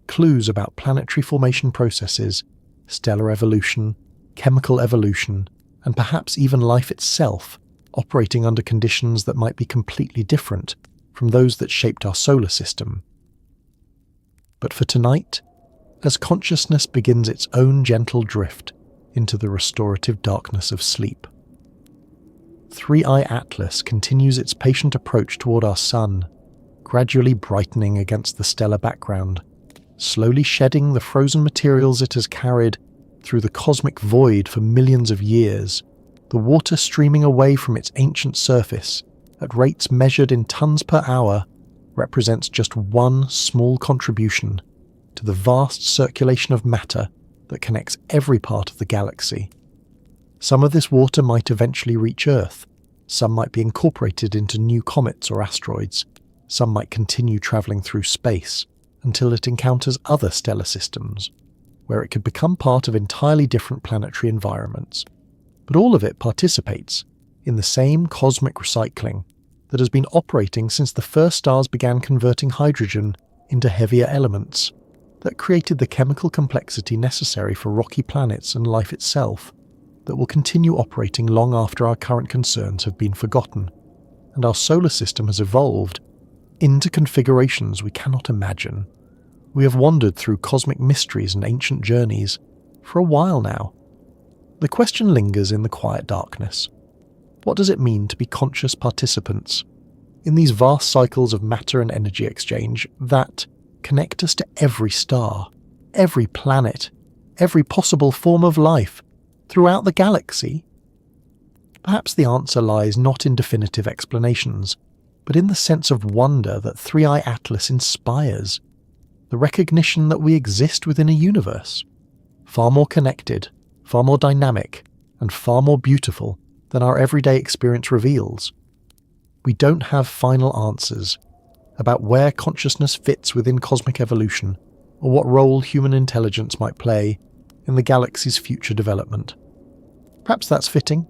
clues about planetary formation processes, stellar evolution, chemical evolution, and perhaps even life itself, operating under conditions that might be completely different from those that shaped our solar system. But for tonight, as consciousness begins its own gentle drift into the restorative darkness of sleep, 3i Atlas continues its patient approach toward our sun, gradually brightening against the stellar background, slowly shedding the frozen materials it has carried through the cosmic void for millions of years, the water streaming away from its ancient surface at rates measured in tons per hour represents just one small contribution to the vast circulation of matter that connects every part of the galaxy. Some of this water might eventually reach Earth, some might be incorporated into new comets or asteroids, some might continue travelling through space until it encounters other stellar systems, where it could become part of entirely different planetary environments. But all of it participates in the same cosmic recycling that has been operating since the first stars began converting hydrogen into heavier elements that created the chemical complexity necessary for rocky planets and life itself, that will continue operating long after our current concerns have been forgotten, and our solar system has evolved into configurations we cannot imagine. We have wandered through cosmic mysteries and ancient journeys for a while now. The question lingers in the quiet darkness. What does it mean to be conscious participants in these vast cycles of matter and energy exchange that connect us to every star, every planet, every possible form of life throughout the galaxy? Perhaps the answer lies not in definitive explanations, but in the sense of wonder that 3i Atlas inspires, the recognition that we exist within a universe, far more connected, far more dynamic, and far more beautiful than our everyday experience reveals. We don't have final answers about where consciousness fits within cosmic evolution, or what role human intelligence might play in the galaxy's future development. Perhaps that's fitting.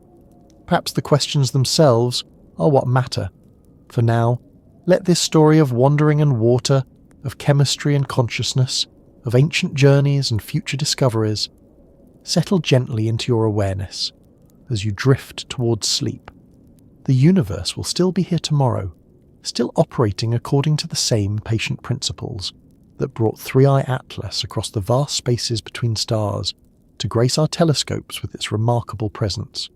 Perhaps the questions themselves are what matter. For now, let this story of wandering and water, of chemistry and consciousness, of ancient journeys and future discoveries, settle gently into your awareness as you drift towards sleep. The universe will still be here tomorrow, still operating according to the same patient principles that brought 3i Atlas across the vast spaces between stars to grace our telescopes with its remarkable presence.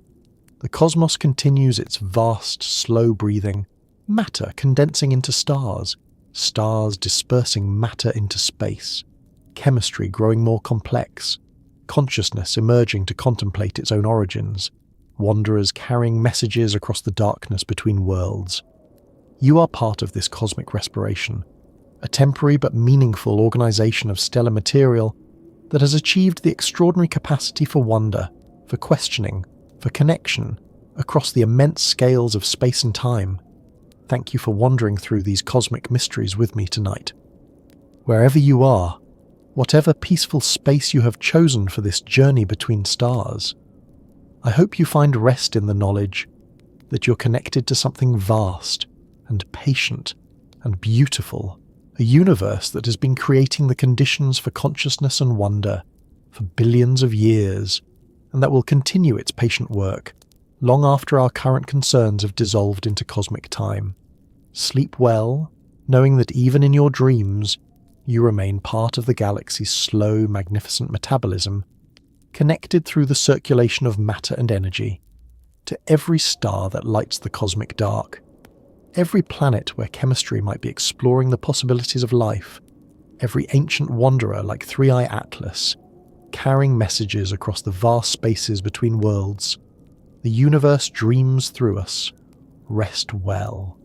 The cosmos continues its vast, slow-breathing, matter condensing into stars, stars dispersing matter into space, chemistry growing more complex, consciousness emerging to contemplate its own origins, wanderers carrying messages across the darkness between worlds. You are part of this cosmic respiration, a temporary but meaningful organization of stellar material that has achieved the extraordinary capacity for wonder, for questioning, for connection, across the immense scales of space and time. Thank you for wandering through these cosmic mysteries with me tonight. Wherever you are, whatever peaceful space you have chosen for this journey between stars, I hope you find rest in the knowledge that you're connected to something vast and patient and beautiful, a universe that has been creating the conditions for consciousness and wonder for billions of years, and that will continue its patient work long after our current concerns have dissolved into cosmic time. Sleep well, knowing that even in your dreams, you remain part of the galaxy's slow, magnificent metabolism, connected through the circulation of matter and energy, to every star that lights the cosmic dark, every planet where chemistry might be exploring the possibilities of life, every ancient wanderer like Three-Eye Atlas, carrying messages across the vast spaces between worlds. The universe dreams through us. Rest well.